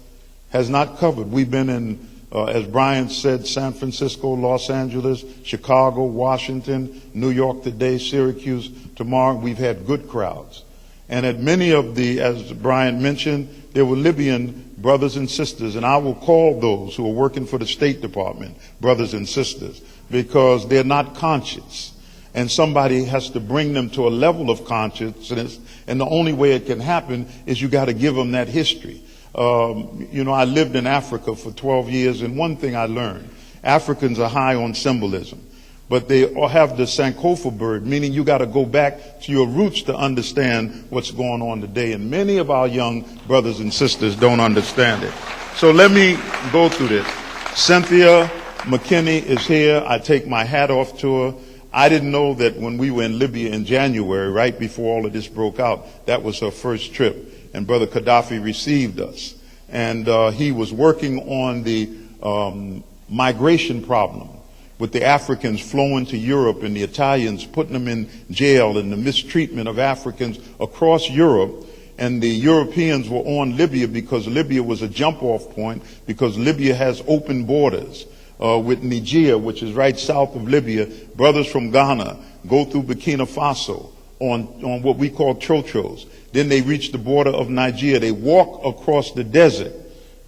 has not covered. We've been in, as Brian said, San Francisco, Los Angeles, Chicago, Washington, New York today, Syracuse tomorrow. We've had good crowds. And at many of the, as Brian mentioned, there were Libyan brothers and sisters, and I will call those who are working for the State Department brothers and sisters, because they're not conscious. And somebody has to bring them to a level of consciousness, and the only way it can happen is you got to give them that history. You know, I lived in Africa for 12 years, and one thing I learned, Africans are high on symbolism, but they have the Sankofa bird, meaning you got to go back to your roots to understand what's going on today. And many of our young brothers and sisters don't understand it. So let me go through this. Cynthia McKinney is here. I take my hat off to her. I didn't know that when we were in Libya in January, right before all of this broke out, that was her first trip. And Brother Gaddafi received us. And he was working on the migration problem, with the Africans flowing to Europe and the Italians putting them in jail, and the mistreatment of Africans across Europe. And the Europeans were on Libya because Libya was a jump-off point, because Libya has open borders with Niger, which is right south of Libya. Brothers from Ghana go through Burkina Faso on what we call trotros. Then they reach the border of Niger. They walk across the desert.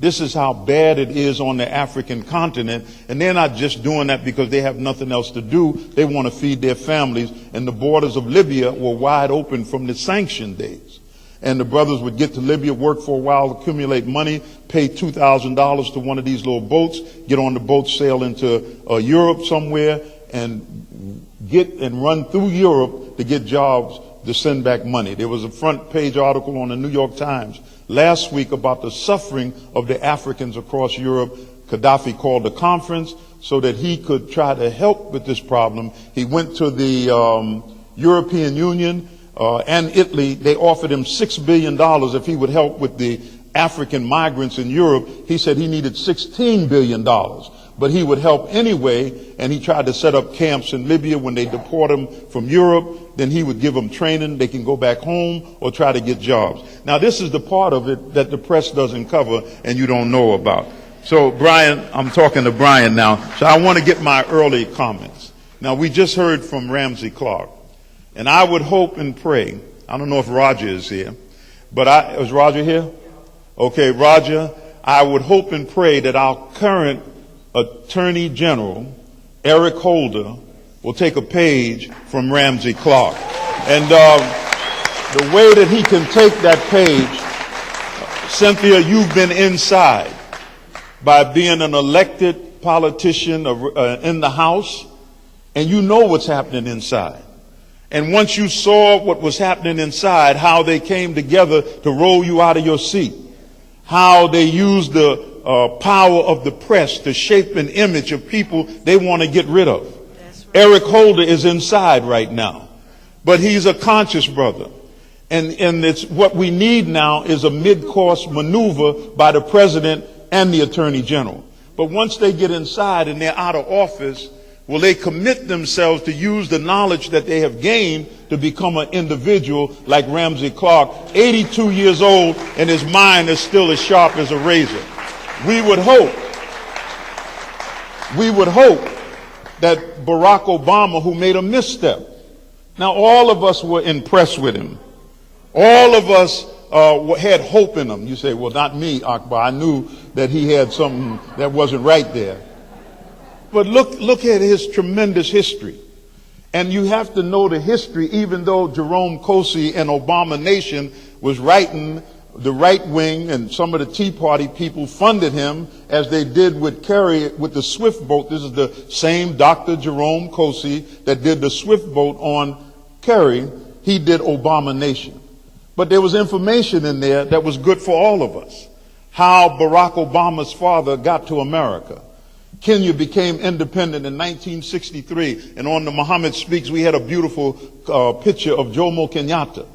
This is how bad it is on the African continent. And they're not just doing that because they have nothing else to do. They want to feed their families. And the borders of Libya were wide open from the sanction days. And the brothers would get to Libya, work for a while, accumulate money, pay $2,000 to one of these little boats, get on the boat, sail into Europe somewhere, and get and run through Europe to get jobs to send back money. There was a front page article on the New York Times last week about the suffering of the Africans across Europe. Gaddafi called a conference so that he could try to help with this problem. He went to the European Union and Italy. They offered him $6 billion if he would help with the African migrants in Europe. He said he needed $16 billion, but he would help anyway. And he tried to set up camps in Libya when they deport them from Europe. Then he would give them training. They can go back home or try to get jobs. Now, this is the part of it that the press doesn't cover and you don't know about. So, Brian, I'm talking to Brian now. So I want to get my early comments. Now, we just heard from Ramsey Clark. And I would hope and pray, I don't know if Roger is here, but is Roger here? Okay, Roger, I would hope and pray that our current Attorney General, Eric Holder, will take a page from Ramsey Clark. And the way that he can take that page, Cynthia, you've been inside by being an elected politician in the House, and you know what's happening inside. And once you saw what was happening inside, how they came together to roll you out of your seat, how they used the power of the press to shape an image of people they want to get rid of. Right. Eric Holder is inside right now, but he's a conscious brother. And it's what we need now is a mid-course maneuver by the president and the attorney general. But once they get inside and they're out of office, will they commit themselves to use the knowledge that they have gained to become an individual like Ramsey Clark, 82 years old, and his mind is still as sharp as a razor? We would hope that Barack Obama, who made a misstep, now all of us were impressed with him. All of us had hope in him. You say, well, not me, Akbar. I knew that he had something that wasn't right there. But look at his tremendous history. And you have to know the history, even though Jerome Cossey and Obama Nation was writing, the right wing and some of the Tea Party people funded him, as they did with Kerry with the Swift boat. This is the same Dr. Jerome Cossey that did the Swift boat on Kerry. He did Obama Nation. But there was information in there that was good for all of us. how Barack Obama's father got to America. Kenya became independent in 1963, and on the Muhammad Speaks, we had a beautiful picture of Jomo Kenyatta.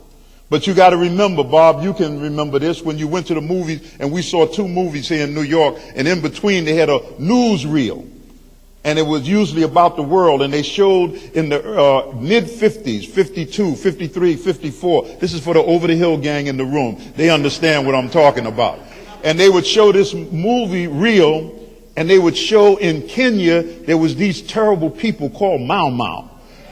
But you got to remember, Bob, you can remember this, when you went to the movies, and we saw 2 movies here in New York, and in between they had a newsreel, and it was usually about the world, and they showed in the mid-50s, 52, 53, 54. This is for the over-the-hill gang in the room. They understand what I'm talking about. And they would show this movie reel, and they would show in Kenya there was these terrible people called Mau Mau.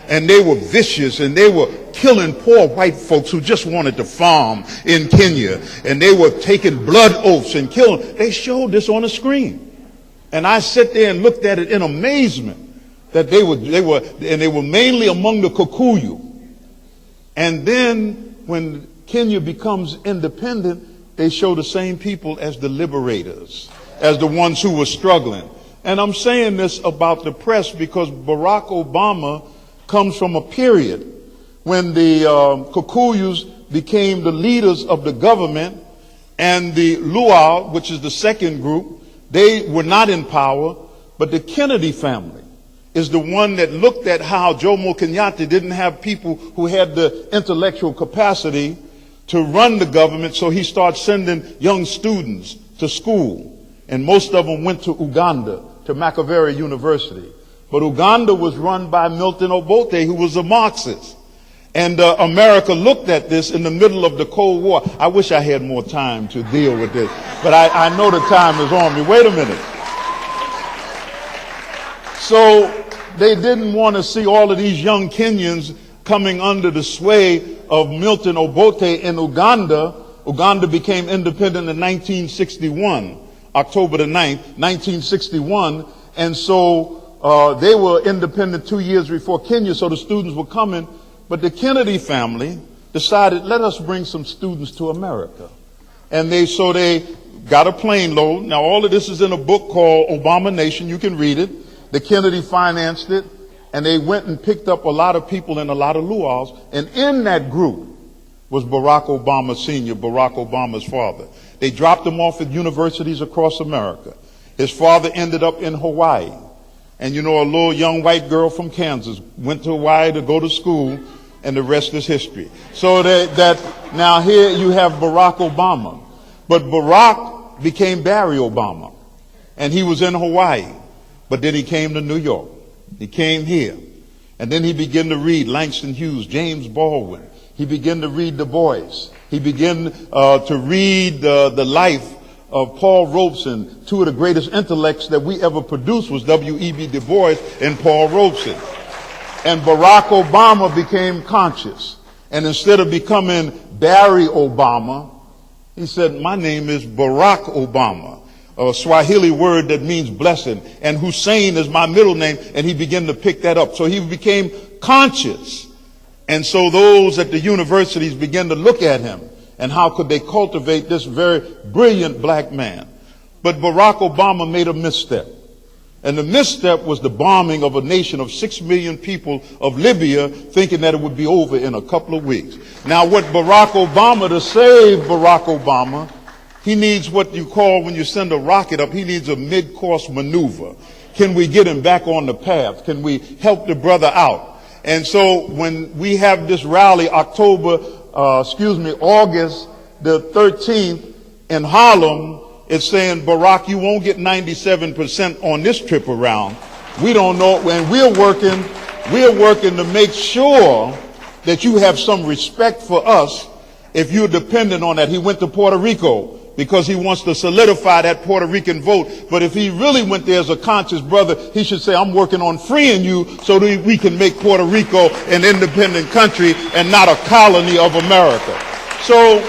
And they were vicious, and they were killing poor white folks who just wanted to farm in Kenya. And they were taking blood oaths and killing. They showed this on the screen. And I sat there and looked at it in amazement that they were mainly among the Kikuyu. And then when Kenya becomes independent, they show the same people as the liberators, as the ones who were struggling. And I'm saying this about the press because Barack Obama comes from a period when the Kikuyus became the leaders of the government, and the Luo, which is the second group, they were not in power. But the Kennedy family is the one that looked at how Jomo Kenyatta didn't have people who had the intellectual capacity to run the government, so he started sending young students to school. And most of them went to Uganda, to Makerere University. But Uganda was run by Milton Obote, who was a Marxist. And America looked at this in the middle of the Cold War. I wish I had more time to deal with this, but I know the time is on me. Wait a minute. So they didn't want to see all of these young Kenyans coming under the sway of Milton Obote in Uganda. Uganda became independent in 1961, October the 9th, 1961. And so they were independent 2 years before Kenya, so the students were coming. But the Kennedy family decided, let us bring some students to America. And so they got a plane load. Now, all of this is in a book called Obama Nation. You can read it. The Kennedy financed it. And they went and picked up a lot of people and a lot of luau's. And in that group was Barack Obama Sr., Barack Obama's father. They dropped him off at universities across America. His father ended up in Hawaii. And you know, a little young white girl from Kansas went to Hawaii to go to school, and the rest is history. So that now here you have Barack Obama. But Barack became Barry Obama. And he was in Hawaii. But then he came to New York. He came here. And then he began to read Langston Hughes, James Baldwin. He began to read Du Bois. He began to read the life of Paul Robeson. Two of the greatest intellects that we ever produced was W.E.B. Du Bois and Paul Robeson. And Barack Obama became conscious. And instead of becoming Barry Obama, he said, my name is Barack Obama, a Swahili word that means blessing. And Hussein is my middle name. And he began to pick that up. So he became conscious. And so those at the universities began to look at him. And how could they cultivate this very brilliant black man? But Barack Obama made a misstep. And the misstep was the bombing of a nation of 6 million people of Libya, thinking that it would be over in a couple of weeks. Now what Barack Obama, to save Barack Obama, he needs what you call, when you send a rocket up, he needs a mid-course maneuver. Can we get him back on the path? Can we help the brother out? And so when we have this rally August the 13th in Harlem, it's saying, Barack, you won't get 97% on this trip around. We don't know, and we're working to make sure that you have some respect for us if you're dependent on that. He went to Puerto Rico because he wants to solidify that Puerto Rican vote. But if he really went there as a conscious brother, he should say, I'm working on freeing you so that we can make Puerto Rico an independent country and not a colony of America. So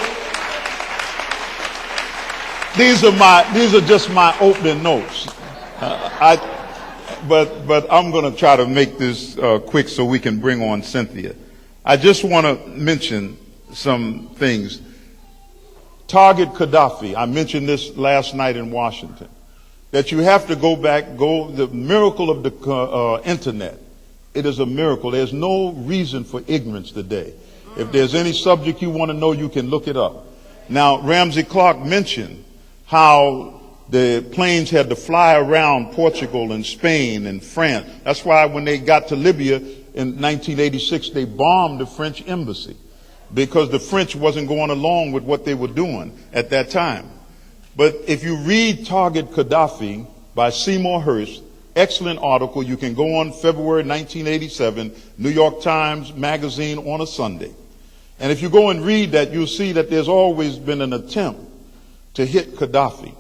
these are just my opening notes. But I'm going to try to make this quick so we can bring on Cynthia. I just want to mention some things. Target Gaddafi. I mentioned this last night in Washington. That you have to go back, the miracle of the internet. It is a miracle. There's no reason for ignorance today. If there's any subject you want to know, you can look it up. Now, Ramsey Clark mentioned how the planes had to fly around Portugal and Spain and France. That's why when they got to Libya in 1986, they bombed the French embassy, because the French wasn't going along with what they were doing at that time. But if you read Target Gaddafi by Seymour Hersh, excellent article. You can go on February 1987, New York Times Magazine on a Sunday. And if you go and read that, you'll see that there's always been an attempt to hit Gaddafi.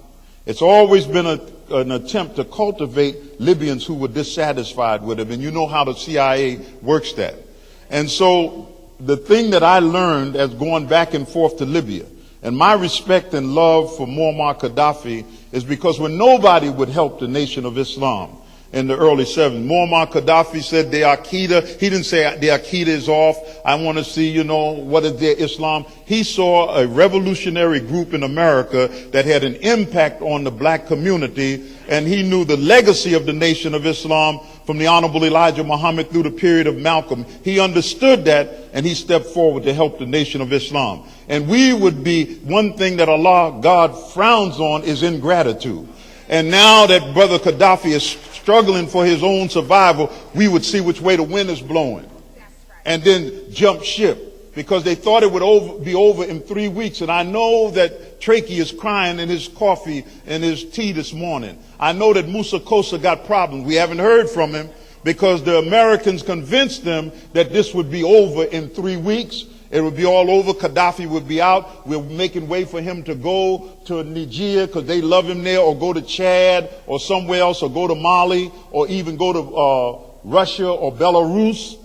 It's always been an attempt to cultivate Libyans who were dissatisfied with him. And you know how the CIA works that. And so the thing that I learned as going back and forth to Libya, and my respect and love for Muammar Gaddafi, is because when nobody would help the Nation of Islam in the early 70s, Muammar Gaddafi said the Al-Qaeda, he didn't say the Al-Qaeda is off, I want to see, what is their Islam. He saw a revolutionary group in America that had an impact on the black community, and he knew the legacy of the Nation of Islam from the Honorable Elijah Muhammad through the period of Malcolm. He understood that, and he stepped forward to help the Nation of Islam. And we would be, one thing that Allah, God, frowns on is ingratitude. And now that Brother Gaddafi is struggling for his own survival, we would see which way the wind is blowing. And then jump ship, because they thought it would be over in 3 weeks. And I know that Trakey is crying in his coffee and his tea this morning. I know that Musa Kosa got problems. We haven't heard from him because the Americans convinced them that this would be over in 3 weeks. It would be all over. Gaddafi would be out. We're making way for him to go to Niger because they love him there, or go to Chad or somewhere else, or go to Mali, or even go to Russia or Belarus.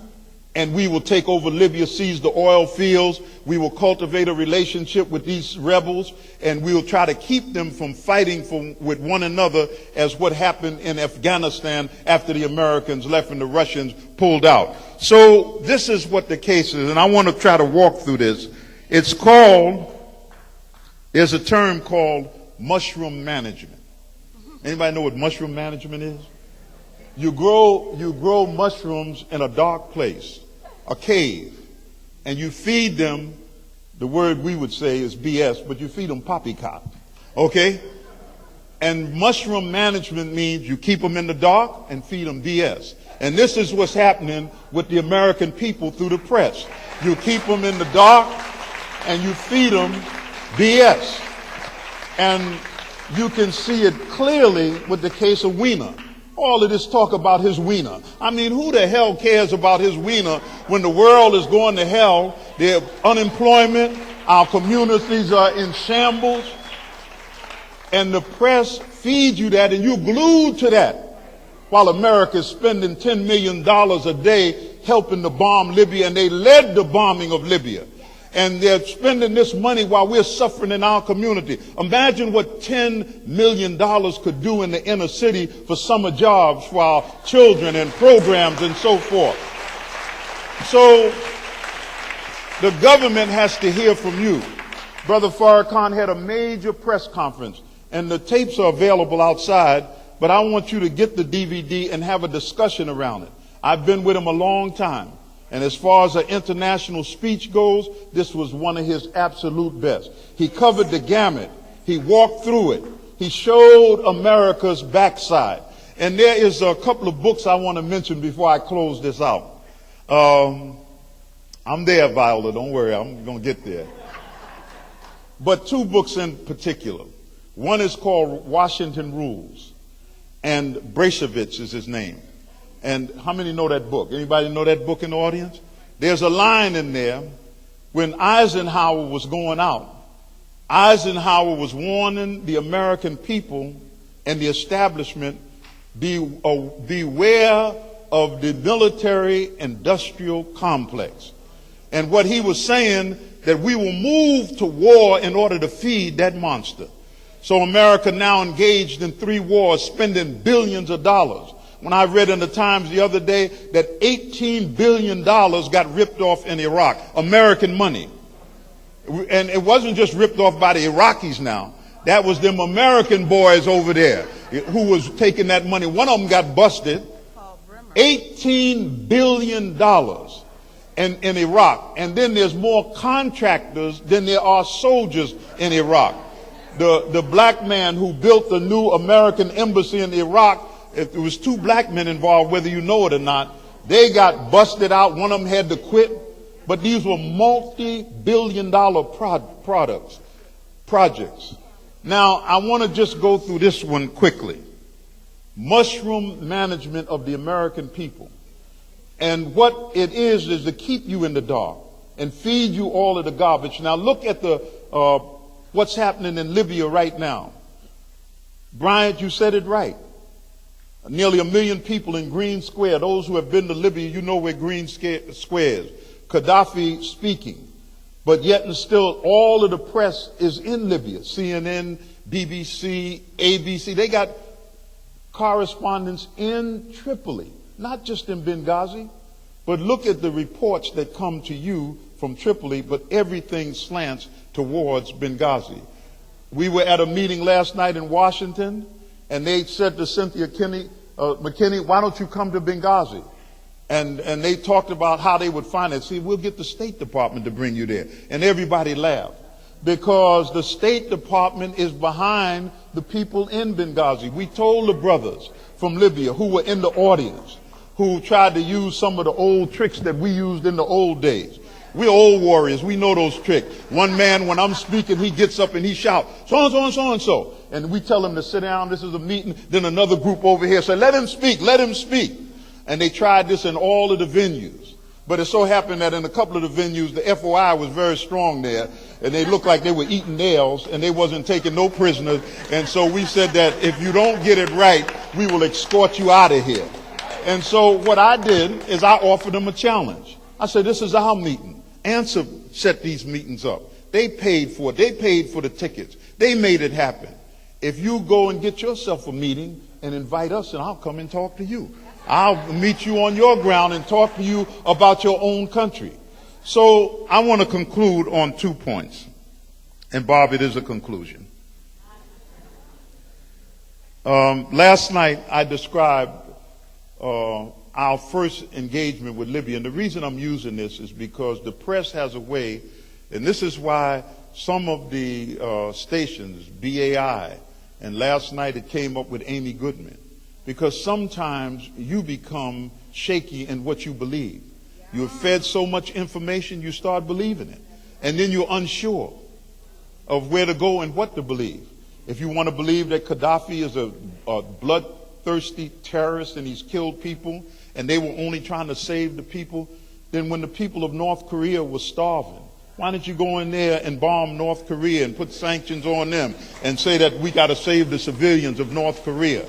And we will take over Libya, seize the oil fields. We will cultivate a relationship with these rebels, and we will try to keep them from fighting with one another, as what happened in Afghanistan after the Americans left and the Russians pulled out. So this is what the case is, and I want to try to walk through this. It's called, there's a term called mushroom management. Anybody know what mushroom management is? You grow mushrooms in a dark place, a cave, and you feed them, the word we would say is BS, but you feed them poppycock, okay? And mushroom management means you keep them in the dark and feed them BS. And this is what's happening with the American people through the press. You keep them in the dark and you feed them BS. And you can see it clearly with the case of Weiner. All of this talk about his wiener. I mean, who the hell cares about his wiener when the world is going to hell? There's unemployment, our communities are in shambles, and the press feeds you that, and you're glued to that, while America is spending $10 million a day helping to bomb Libya, and they led the bombing of Libya. And they're spending this money while we're suffering in our community. Imagine what $10 million could do in the inner city for summer jobs for our children and programs and so forth. So the government has to hear from you. Brother Farrakhan had a major press conference, and the tapes are available outside, but I want you to get the DVD and have a discussion around it. I've been with him a long time. And as far as an international speech goes, this was one of his absolute best. He covered the gamut. He walked through it. He showed America's backside. And there is a couple of books I want to mention before I close this out. I'm there, Viola. Don't worry. I'm going to get there. But two books in particular. One is called Washington Rules, and Brashevitz is his name. And how many know that book? Anybody know that book in the audience? There's a line in there when Eisenhower was going out. Eisenhower was warning the American people and the establishment, beware of the military-industrial complex. And what he was saying, that we will move to war in order to feed that monster. So America now engaged in 3 wars, spending billions of dollars. When I read in the Times the other day that $18 billion got ripped off in Iraq, American money. And it wasn't just ripped off by the Iraqis now. That was them American boys over there who was taking that money. One of them got busted. $18 billion in Iraq. And then there's more contractors than there are soldiers in Iraq. The black man who built the new American embassy in Iraq, if there was 2 black men involved, whether you know it or not, they got busted out. One of them had to quit. But these were multi-billion-dollar projects. Now, I want to just go through this one quickly. Mushroom management of the American people. And what it is to keep you in the dark and feed you all of the garbage. Now, look at what's happening in Libya right now. Bryant, you said it right. Nearly 1 million people in Green Square. Those who have been to Libya, you know where Green Square is. Gaddafi speaking. But yet and still, all of the press is in Libya. CNN, BBC, ABC. They got correspondents in Tripoli, not just in Benghazi. But look at the reports that come to you from Tripoli, but everything slants towards Benghazi. We were at a meeting last night in Washington, and they said to Cynthia McKinney, why don't you come to Benghazi? And they talked about how they would finance. See, we'll get the State Department to bring you there. And everybody laughed. Because the State Department is behind the people in Benghazi. We told the brothers from Libya who were in the audience, who tried to use some of the old tricks that we used in the old days. We're old warriors. We know those tricks. One man, when I'm speaking, he gets up and he shouts, so-and-so and so-and-so. And we tell him to sit down. This is a meeting. Then another group over here said, let him speak, let him speak. And they tried this in all of the venues. But it so happened that in a couple of the venues, the FOI was very strong there. And they looked like they were eating nails, and they wasn't taking no prisoners. And so we said that if you don't get it right, we will escort you out of here. And so what I did is I offered them a challenge. I said, this is our meeting. ANSA set these meetings up. They paid for it. They paid for the tickets. They made it happen. If you go and get yourself a meeting and invite us, and I'll come and talk to you. I'll meet you on your ground and talk to you about your own country. So I want to conclude on 2 points. And Bob, it is a conclusion. Last night I described our first engagement with Libya. And the reason I'm using this is because the press has a way, and this is why some of the stations, BAI, and last night it came up with Amy Goodman. Because sometimes you become shaky in what you believe. You're fed so much information, you start believing it. And then you're unsure of where to go and what to believe. If you want to believe that Gaddafi is a bloodthirsty terrorist and he's killed people and they were only trying to save the people, then when the people of North Korea were starving, why don't you go in there and bomb North Korea and put sanctions on them and say that we got to save the civilians of North Korea?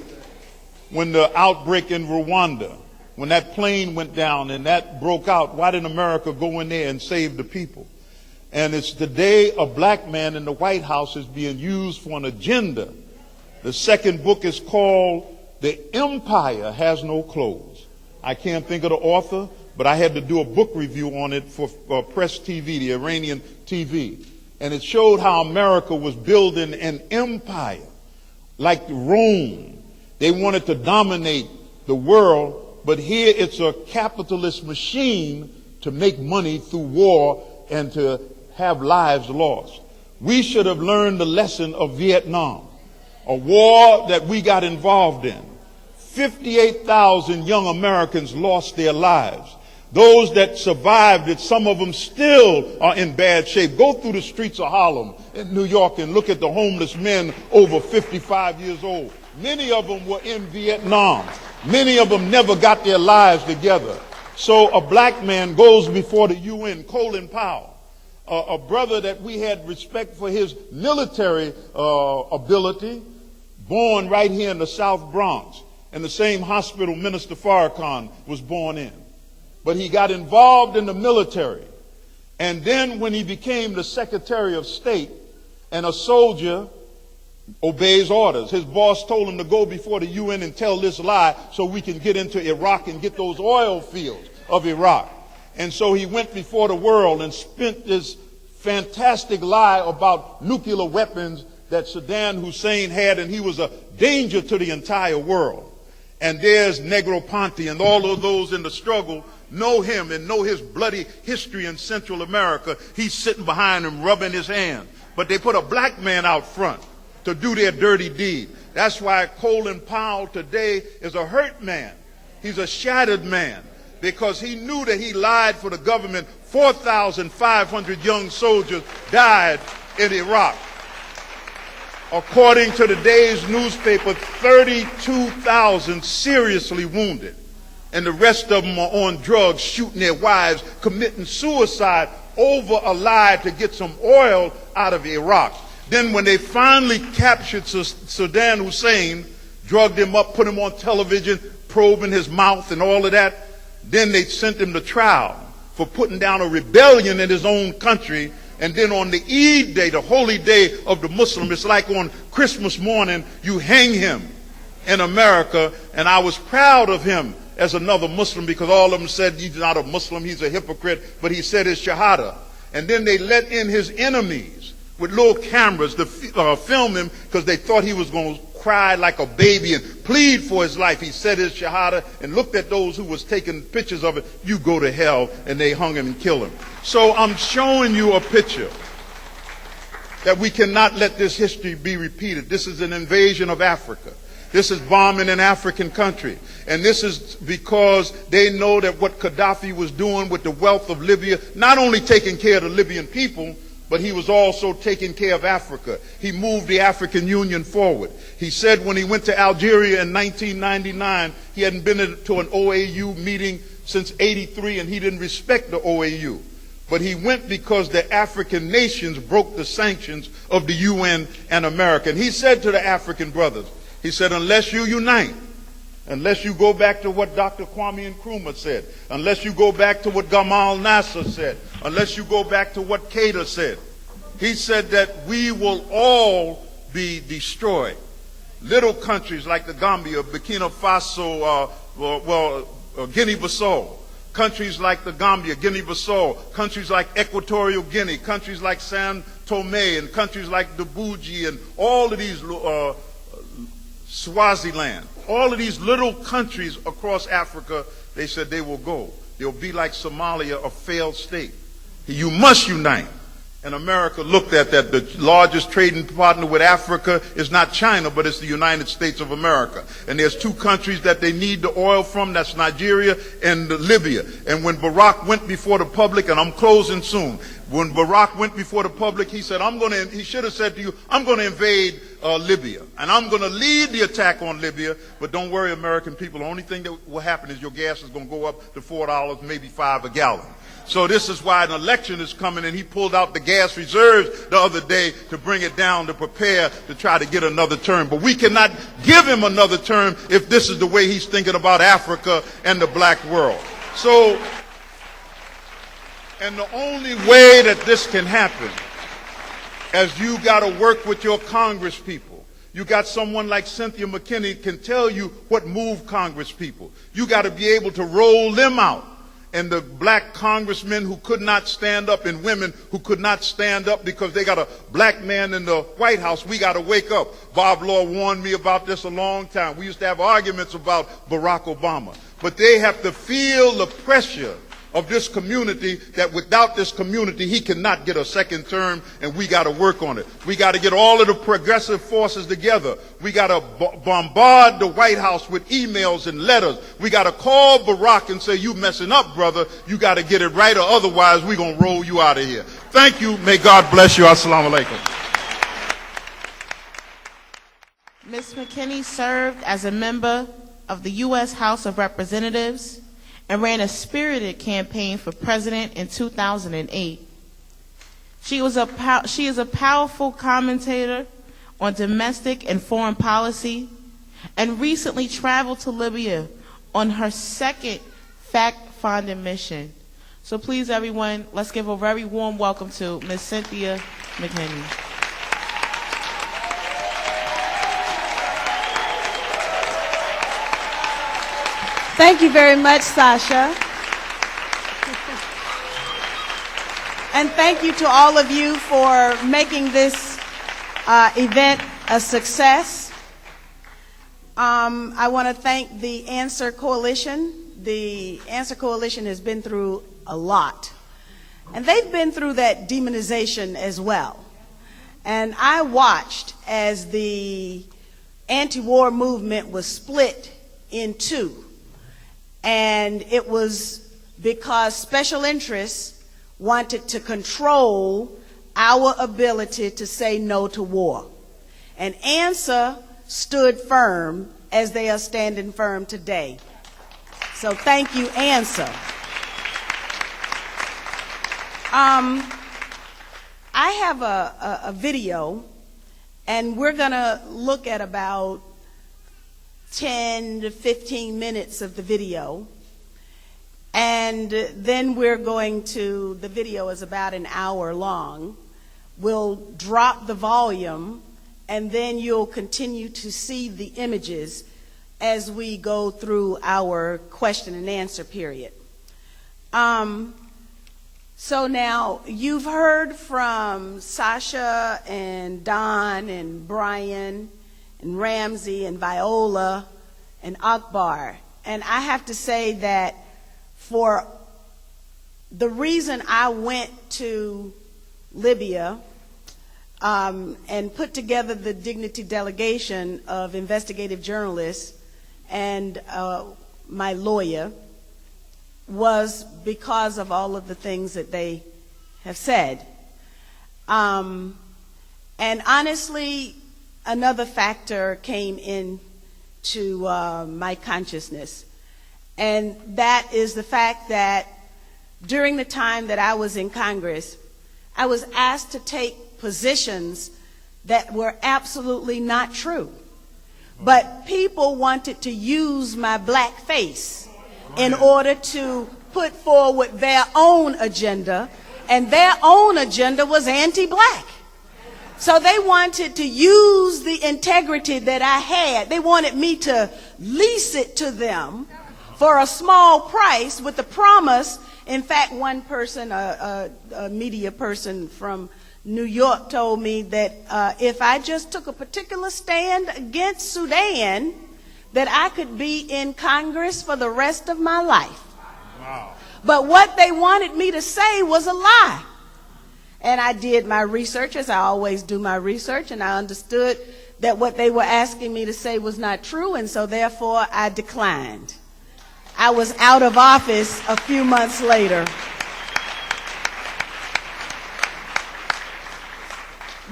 When the outbreak in Rwanda, when that plane went down and that broke out, why didn't America go in there and save the people? And it's today a black man in the White House is being used for an agenda. The second book is called The Empire Has No Clothes. I can't think of the author, but I had to do a book review on it for Press TV, the Iranian TV. And it showed how America was building an empire like Rome. They wanted to dominate the world, but here it's a capitalist machine to make money through war and to have lives lost. We should have learned the lesson of Vietnam, a war that we got involved in. 58,000 young Americans lost their lives. Those that survived it, some of them still are in bad shape. Go through the streets of Harlem in New York and look at the homeless men over 55 years old. Many of them were in Vietnam. Many of them never got their lives together. So a black man goes before the UN, Colin Powell, a brother that we had respect for his military ability, born right here in the South Bronx, in the same hospital Minister Farrakhan was born in. But he got involved in the military. And then when he became the Secretary of State, and a soldier obeys orders. His boss told him to go before the UN and tell this lie so we can get into Iraq and get those oil fields of Iraq. And so he went before the world and spent this fantastic lie about nuclear weapons that Saddam Hussein had, and he was a danger to the entire world. And there's Negroponte, and all of those in the struggle know him and know his bloody history in Central America. He's sitting behind him rubbing his hand. But they put a black man out front to do their dirty deed. That's why Colin Powell today is a hurt man. He's a shattered man because he knew that he lied for the government. 4,500 young soldiers died in Iraq. According to today's newspaper, 32,000 seriously wounded. And the rest of them are on drugs, shooting their wives, committing suicide over a lie to get some oil out of Iraq. Then when they finally captured Saddam Hussein, drugged him up, put him on television, probing his mouth and all of that, then they sent him to trial for putting down a rebellion in his own country. And then on the Eid day, the holy day of the Muslim, it's like on Christmas morning, you hang him in America. And I was proud of him as another Muslim because all of them said he's not a Muslim, he's a hypocrite, but he said his shahada. And then they let in his enemies with little cameras to film him because they thought he was going to cry like a baby and plead for his life. He said his shahada and looked at those who was taking pictures of it. You go to hell. And they hung him and killed him. So I'm showing you a picture that we cannot let this history be repeated. This is an invasion of Africa. This is bombing an African country. And this is because they know that what Gaddafi was doing with the wealth of Libya, not only taking care of the Libyan people, but he was also taking care of Africa. He moved the African Union forward. He said when he went to Algeria in 1999, he hadn't been to an OAU meeting since '83, and he didn't respect the OAU. But he went because the African nations broke the sanctions of the UN and America. And he said to the African brothers, he said, unless you unite, unless you go back to what Dr. Kwame Nkrumah said, unless you go back to what Gamal Nasser said, unless you go back to what Keita said, he said that we will all be destroyed. Little countries like the Gambia, Burkina Faso, Guinea-Bissau, countries like the Gambia, Guinea-Bissau, countries like Equatorial Guinea, countries like San Tome, and countries like Djibouti, and all of these, Swaziland, all of these little countries across Africa, they said they will go. They'll be like Somalia, a failed state. You must unite. And America looked at that. The largest trading partner with Africa is not China, but it's the United States of America. And there's two countries that they need the oil from, that's Nigeria and Libya. And when Barack went before the public, and I'm closing soon, when Barack went before the public, he said, he should have said to you, I'm going to invade Libya. And I'm going to lead the attack on Libya. But don't worry, American people, the only thing that will happen is your gas is going to go up to $4, maybe $5 a gallon. So this is why an election is coming, and he pulled out the gas reserves the other day to bring it down to prepare to try to get another term. But we cannot give him another term if this is the way he's thinking about Africa and the black world. So, and the only way that this can happen is you got to work with your Congress people. You got someone like Cynthia McKinney can tell you what moved Congress people. You got to be able to roll them out. And the black congressmen who could not stand up and women who could not stand up because they got a black man in the White House, we got to wake up. Bob Law warned me about this a long time. We used to have arguments about Barack Obama. But they have to feel the pressure of this community, that without this community he cannot get a second term, and we got to work on it. We got to get all of the progressive forces together. We got to bombard the White House with emails and letters. We got to call Barack and say, you messing up, brother. You got to get it right, or otherwise we're going to roll you out of here. Thank you. May God bless you. Assalamu alaikum. Ms. McKinney served as a member of the U.S. House of Representatives and ran a spirited campaign for president in 2008. She is a powerful commentator on domestic and foreign policy, and recently traveled to Libya on her second fact-finding mission. So please, everyone, let's give a very warm welcome to Ms. Cynthia McKinney. Thank you very much, Sasha. And thank you to all of you for making this event a success. I want to thank the Answer Coalition. The Answer Coalition has been through a lot. And they've been through that demonization as well. And I watched as the anti-war movement was split in two. And it was because special interests wanted to control our ability to say no to war. And ANSA stood firm as they are standing firm today. So thank you, ANSA. I have a video, and we're going to look at about 10 to 15 minutes of the video. And then we're going to, the video is about an hour long. We'll drop the volume, and then you'll continue to see the images as we go through our question and answer period. So now, you've heard from Sasha and Don and Brian and Ramsey and Viola and Akbar. And I have to say that for the reason I went to Libya and put together the Dignity Delegation of investigative journalists and my lawyer was because of all of the things that they have said. And honestly, another factor came into my consciousness, and that is the fact that during the time that I was in Congress, I was asked to take positions that were absolutely not true. But people wanted to use my black face in order to put forward their own agenda, and their own agenda was anti-black. So they wanted to use the integrity that I had. They wanted me to lease it to them for a small price with the promise. In fact, one person, a media person from New York, told me that if I just took a particular stand against Sudan, that I could be in Congress for the rest of my life. Wow. But what they wanted me to say was a lie. And I did my research, as I always do my research, and I understood that what they were asking me to say was not true, and so therefore I declined. I was out of office a few months later.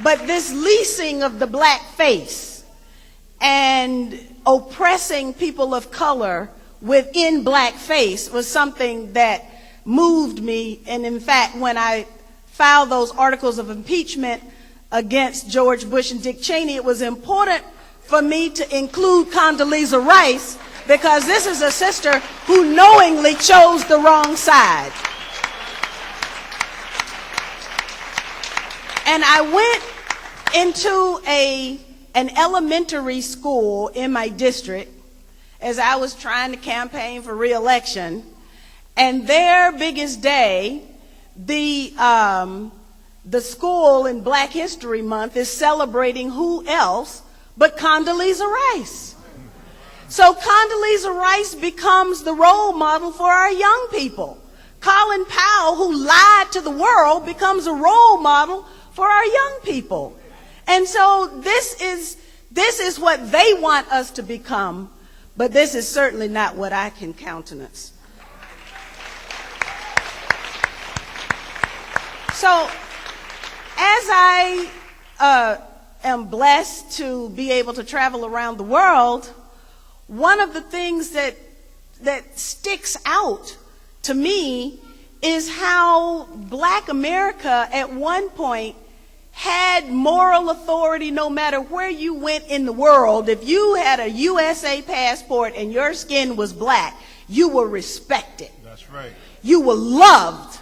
But this leasing of the black face and oppressing people of color within blackface was something that moved me. And in fact, when I filed those articles of impeachment against George Bush and Dick Cheney, it was important for me to include Condoleezza Rice, because this is a sister who knowingly chose the wrong side. And I went into an elementary school in my district as I was trying to campaign for re-election, and their biggest day, the school in Black History Month is celebrating who else but Condoleezza Rice. So Condoleezza Rice becomes the role model for our young people. Colin Powell, who lied to the world, becomes a role model for our young people. And so this is what they want us to become, but this is certainly not what I can countenance. So as I am blessed to be able to travel around the world, one of the things that sticks out to me is how Black America at one point had moral authority no matter where you went in the world. If you had a USA passport and your skin was black, you were respected. That's right. You were loved.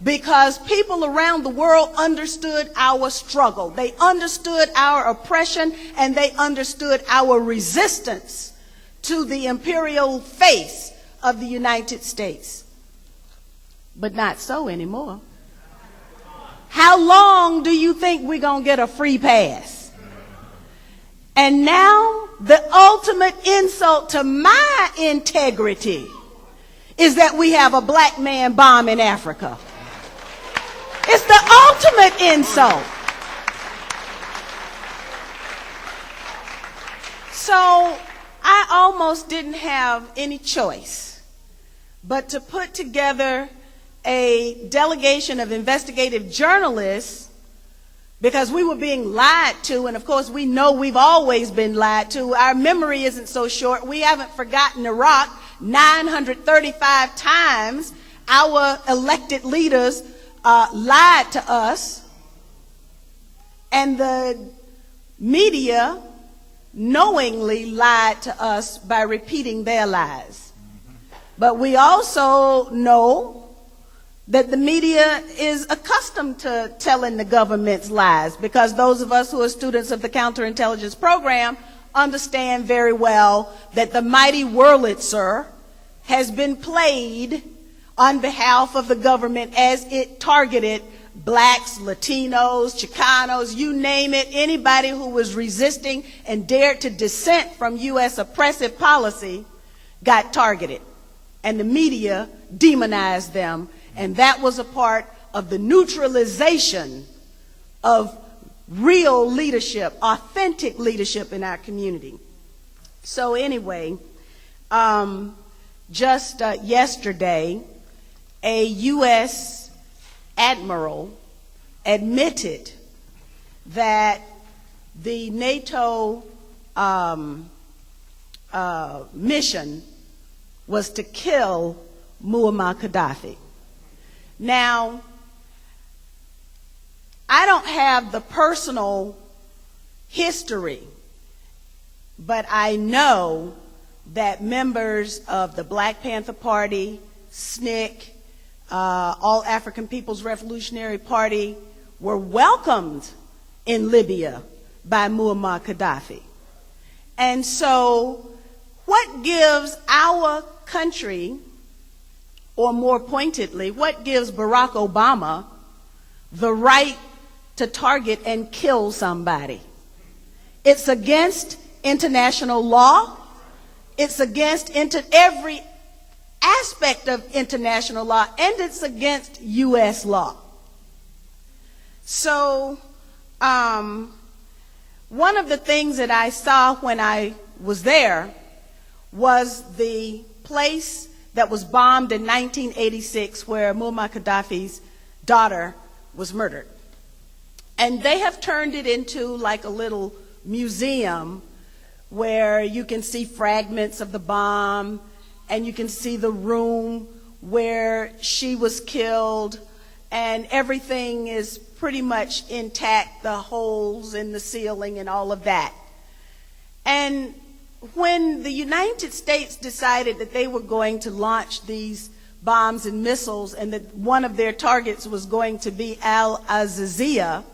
Because people around the world understood our struggle. They understood our oppression, and they understood our resistance to the imperial face of the United States. But not so anymore. How long do you think we're going to get a free pass? And now the ultimate insult to my integrity is that we have a black man bombing Africa. It's the ultimate insult. So I almost didn't have any choice but to put together a delegation of investigative journalists, because we were being lied to, and of course we know we've always been lied to. Our memory isn't so short. We haven't forgotten Iraq 935 times. Our elected leaders lied to us, and the media knowingly lied to us by repeating their lies. But we also know that the media is accustomed to telling the government's lies, because those of us who are students of the counterintelligence program understand very well that the mighty Wurlitzer has been played on behalf of the government as it targeted blacks, Latinos, Chicanos, you name it. Anybody who was resisting and dared to dissent from U.S. oppressive policy got targeted, and the media demonized them. And that was a part of the neutralization of real leadership, authentic leadership in our community. So anyway, just yesterday, a U.S. admiral admitted that the NATO mission was to kill Muammar Gaddafi. Now, I don't have the personal history, but I know that members of the Black Panther Party, SNCC, All African People's Revolutionary Party were welcomed in Libya by Muammar Gaddafi. And so what gives our country, or more pointedly, what gives Barack Obama the right to target and kill somebody? It's against international law. It's against every aspect of international law, and it's against U.S. law. So one of the things that I saw when I was there was the place that was bombed in 1986 where Muammar Gaddafi's daughter was murdered. And they have turned it into like a little museum where you can see fragments of the bomb, and you can see the room where she was killed, and everything is pretty much intact, the holes in the ceiling and all of that. And when the United States decided that they were going to launch these bombs and missiles, and that one of their targets was going to be Al-Azizia,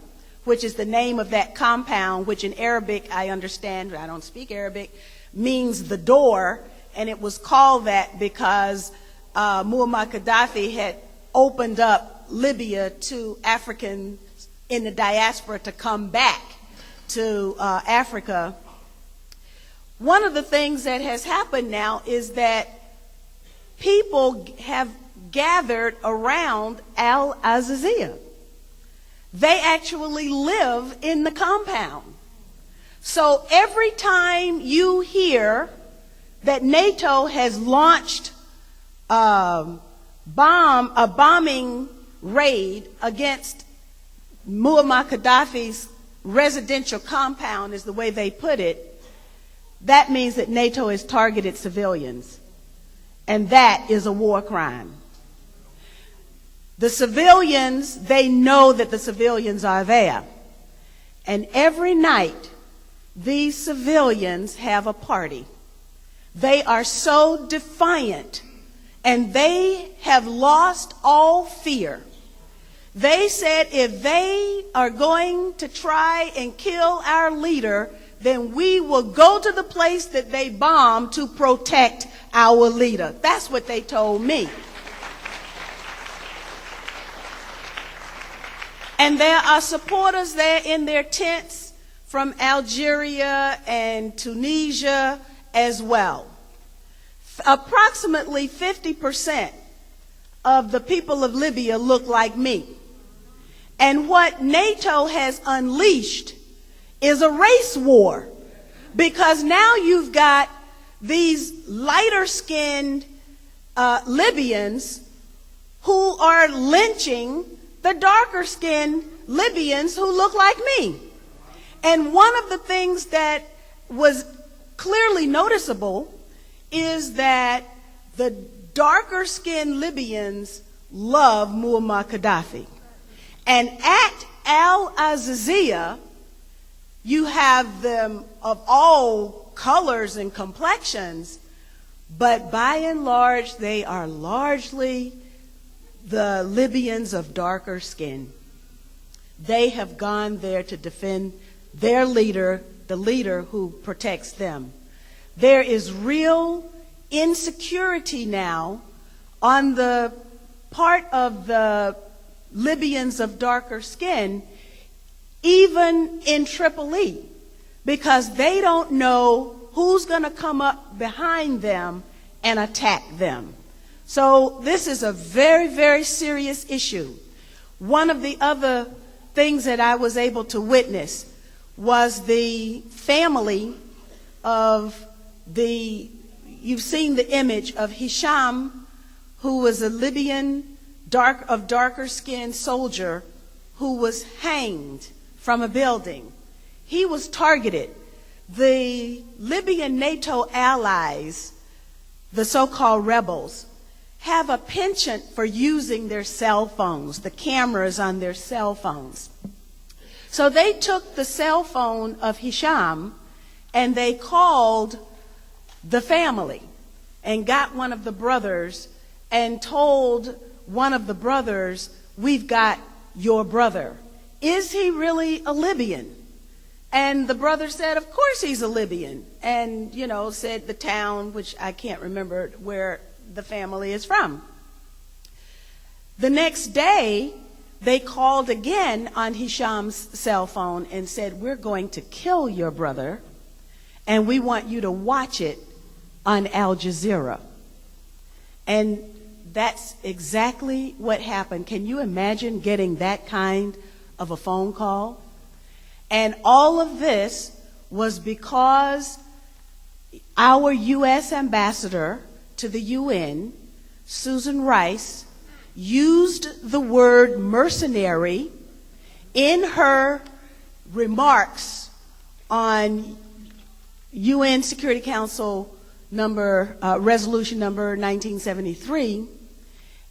which is the name of that compound, which in Arabic, I understand, I don't speak Arabic, means the door, and it was called that because Muammar Gaddafi had opened up Libya to Africans in the diaspora to come back to Africa. One of the things that has happened now is that people have gathered around Al-Azizia. They actually live in the compound. So every time you hear that NATO has launched a bombing raid against Muammar Gaddafi's residential compound, is the way they put it, that means that NATO has targeted civilians. And that is a war crime. The civilians, they know that the civilians are there. And every night, these civilians have a party. They are so defiant, and they have lost all fear. They said if they are going to try and kill our leader, then we will go to the place that they bombed to protect our leader. That's what they told me. And there are supporters there in their tents from Algeria and Tunisia as well. Approximately 50% of the people of Libya look like me. And what NATO has unleashed is a race war because now you've got these lighter-skinned Libyans who are lynching the darker-skinned Libyans who look like me. And one of the things that was clearly noticeable is that the darker-skinned Libyans love Muammar Gaddafi. And at Al-Azizia, you have them of all colors and complexions, but by and large, they are largely the Libyans of darker skin. They have gone there to defend their leader, the leader who protects them. There is real insecurity now on the part of the Libyans of darker skin, even in Tripoli, because they don't know who's going to come up behind them and attack them. So this is a very, very serious issue. One of the other things that I was able to witness was the family of you've seen the image of Hisham, who was a Libyan darker-skinned soldier who was hanged from a building. He was targeted. The Libyan NATO allies, the so-called rebels, have a penchant for using their cell phones, the cameras on their cell phones. So they took the cell phone of Hisham and they called the family and got one of the brothers and told one of the brothers, "We've got your brother. Is he really a Libyan?" And the brother said, "Of course he's a Libyan." And, said the town, which I can't remember where the family is from. The next day, they called again on Hisham's cell phone and said, "We're going to kill your brother, and we want you to watch it on Al Jazeera." And that's exactly what happened. Can you imagine getting that kind of a phone call? And all of this was because our U.S. ambassador to the UN, Susan Rice, used the word mercenary in her remarks on UN Security Council resolution number 1973,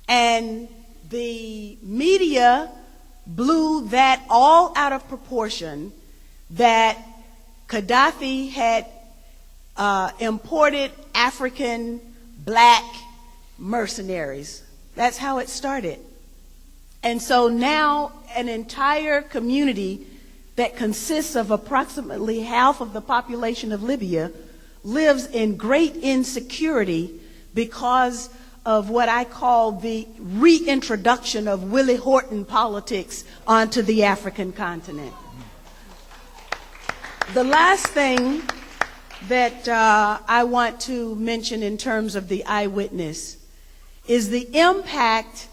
and the media blew that all out of proportion, that Gaddafi had imported African black mercenaries. That's how it started. And so now an entire community that consists of approximately half of the population of Libya lives in great insecurity because of what I call the reintroduction of Willie Horton politics onto the African continent. The last thing that I want to mention in terms of the Eyewitness is the impact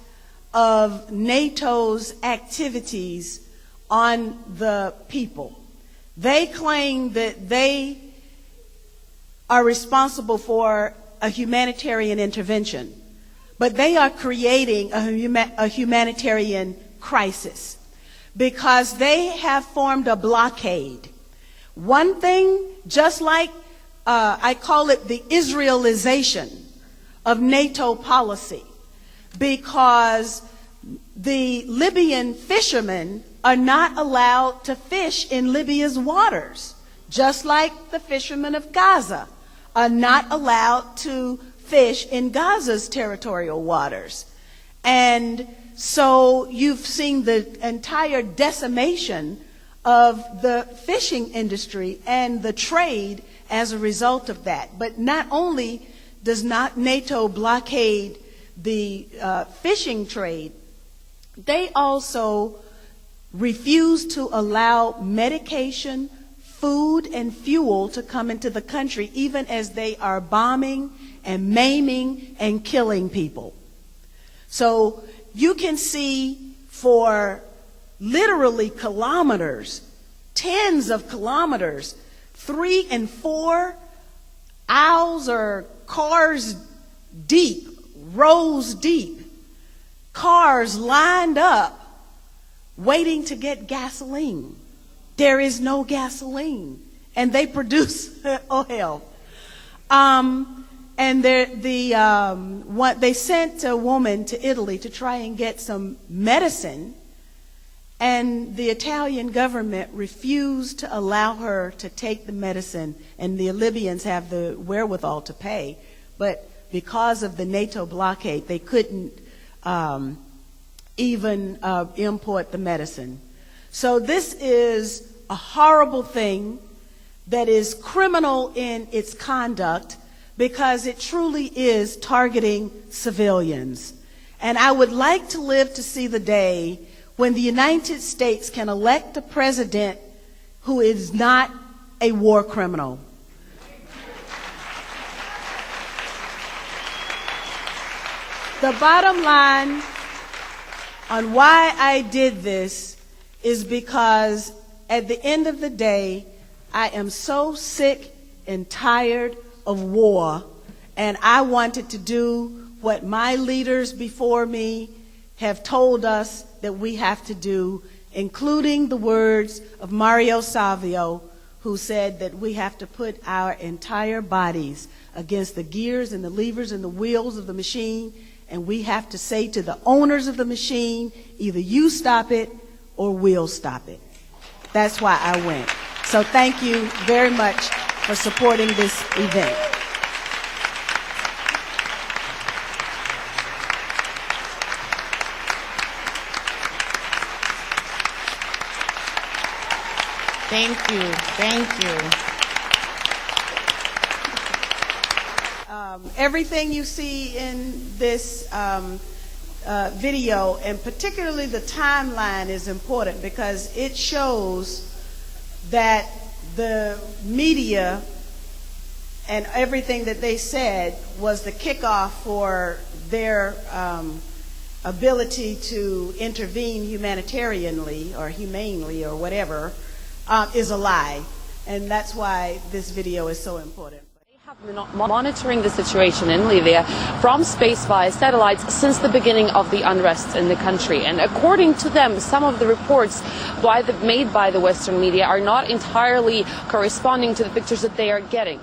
of NATO's activities on the people. They claim that they are responsible for a humanitarian intervention, but they are creating a humanitarian crisis because they have formed a blockade. One thing, just like I call it the Israelization of NATO policy, because the Libyan fishermen are not allowed to fish in Libya's waters, just like the fishermen of Gaza are not allowed to fish in Gaza's territorial waters. And so you've seen the entire decimation of the fishing industry and the trade as a result of that. But not only does not NATO blockade the fishing trade, they also refuse to allow medication, food, and fuel to come into the country, even as they are bombing and maiming and killing people. So you can see for literally kilometers, tens of kilometers, 3 and 4 aisles or cars deep, rows deep, cars lined up waiting to get gasoline. There is no gasoline, and they produce oil. And they sent a woman to Italy to try and get some medicine, and the Italian government refused to allow her to take the medicine, and the Libyans have the wherewithal to pay, but because of the NATO blockade, they couldn't even import the medicine. So this is a horrible thing that is criminal in its conduct, because it truly is targeting civilians. And I would like to live to see the day when the United States can elect a president who is not a war criminal. The bottom line on why I did this is because at the end of the day, I am so sick and tired of war, and I wanted to do what my leaders before me have told us that we have to do, including the words of Mario Savio, who said that we have to put our entire bodies against the gears and the levers and the wheels of the machine, and we have to say to the owners of the machine, either you stop it or we'll stop it. That's why I went. So thank you very much for supporting this event. Thank you. Thank you. Everything you see in this video, and particularly the timeline, is important because it shows that the media and everything that they said was the kickoff for their ability to intervene humanitarianly or humanely or whatever is a lie. And that's why this video is so important. Have been monitoring the situation in Libya from space via satellites since the beginning of the unrest in the country. And according to them, some of the reports made by the Western media are not entirely corresponding to the pictures that they are getting.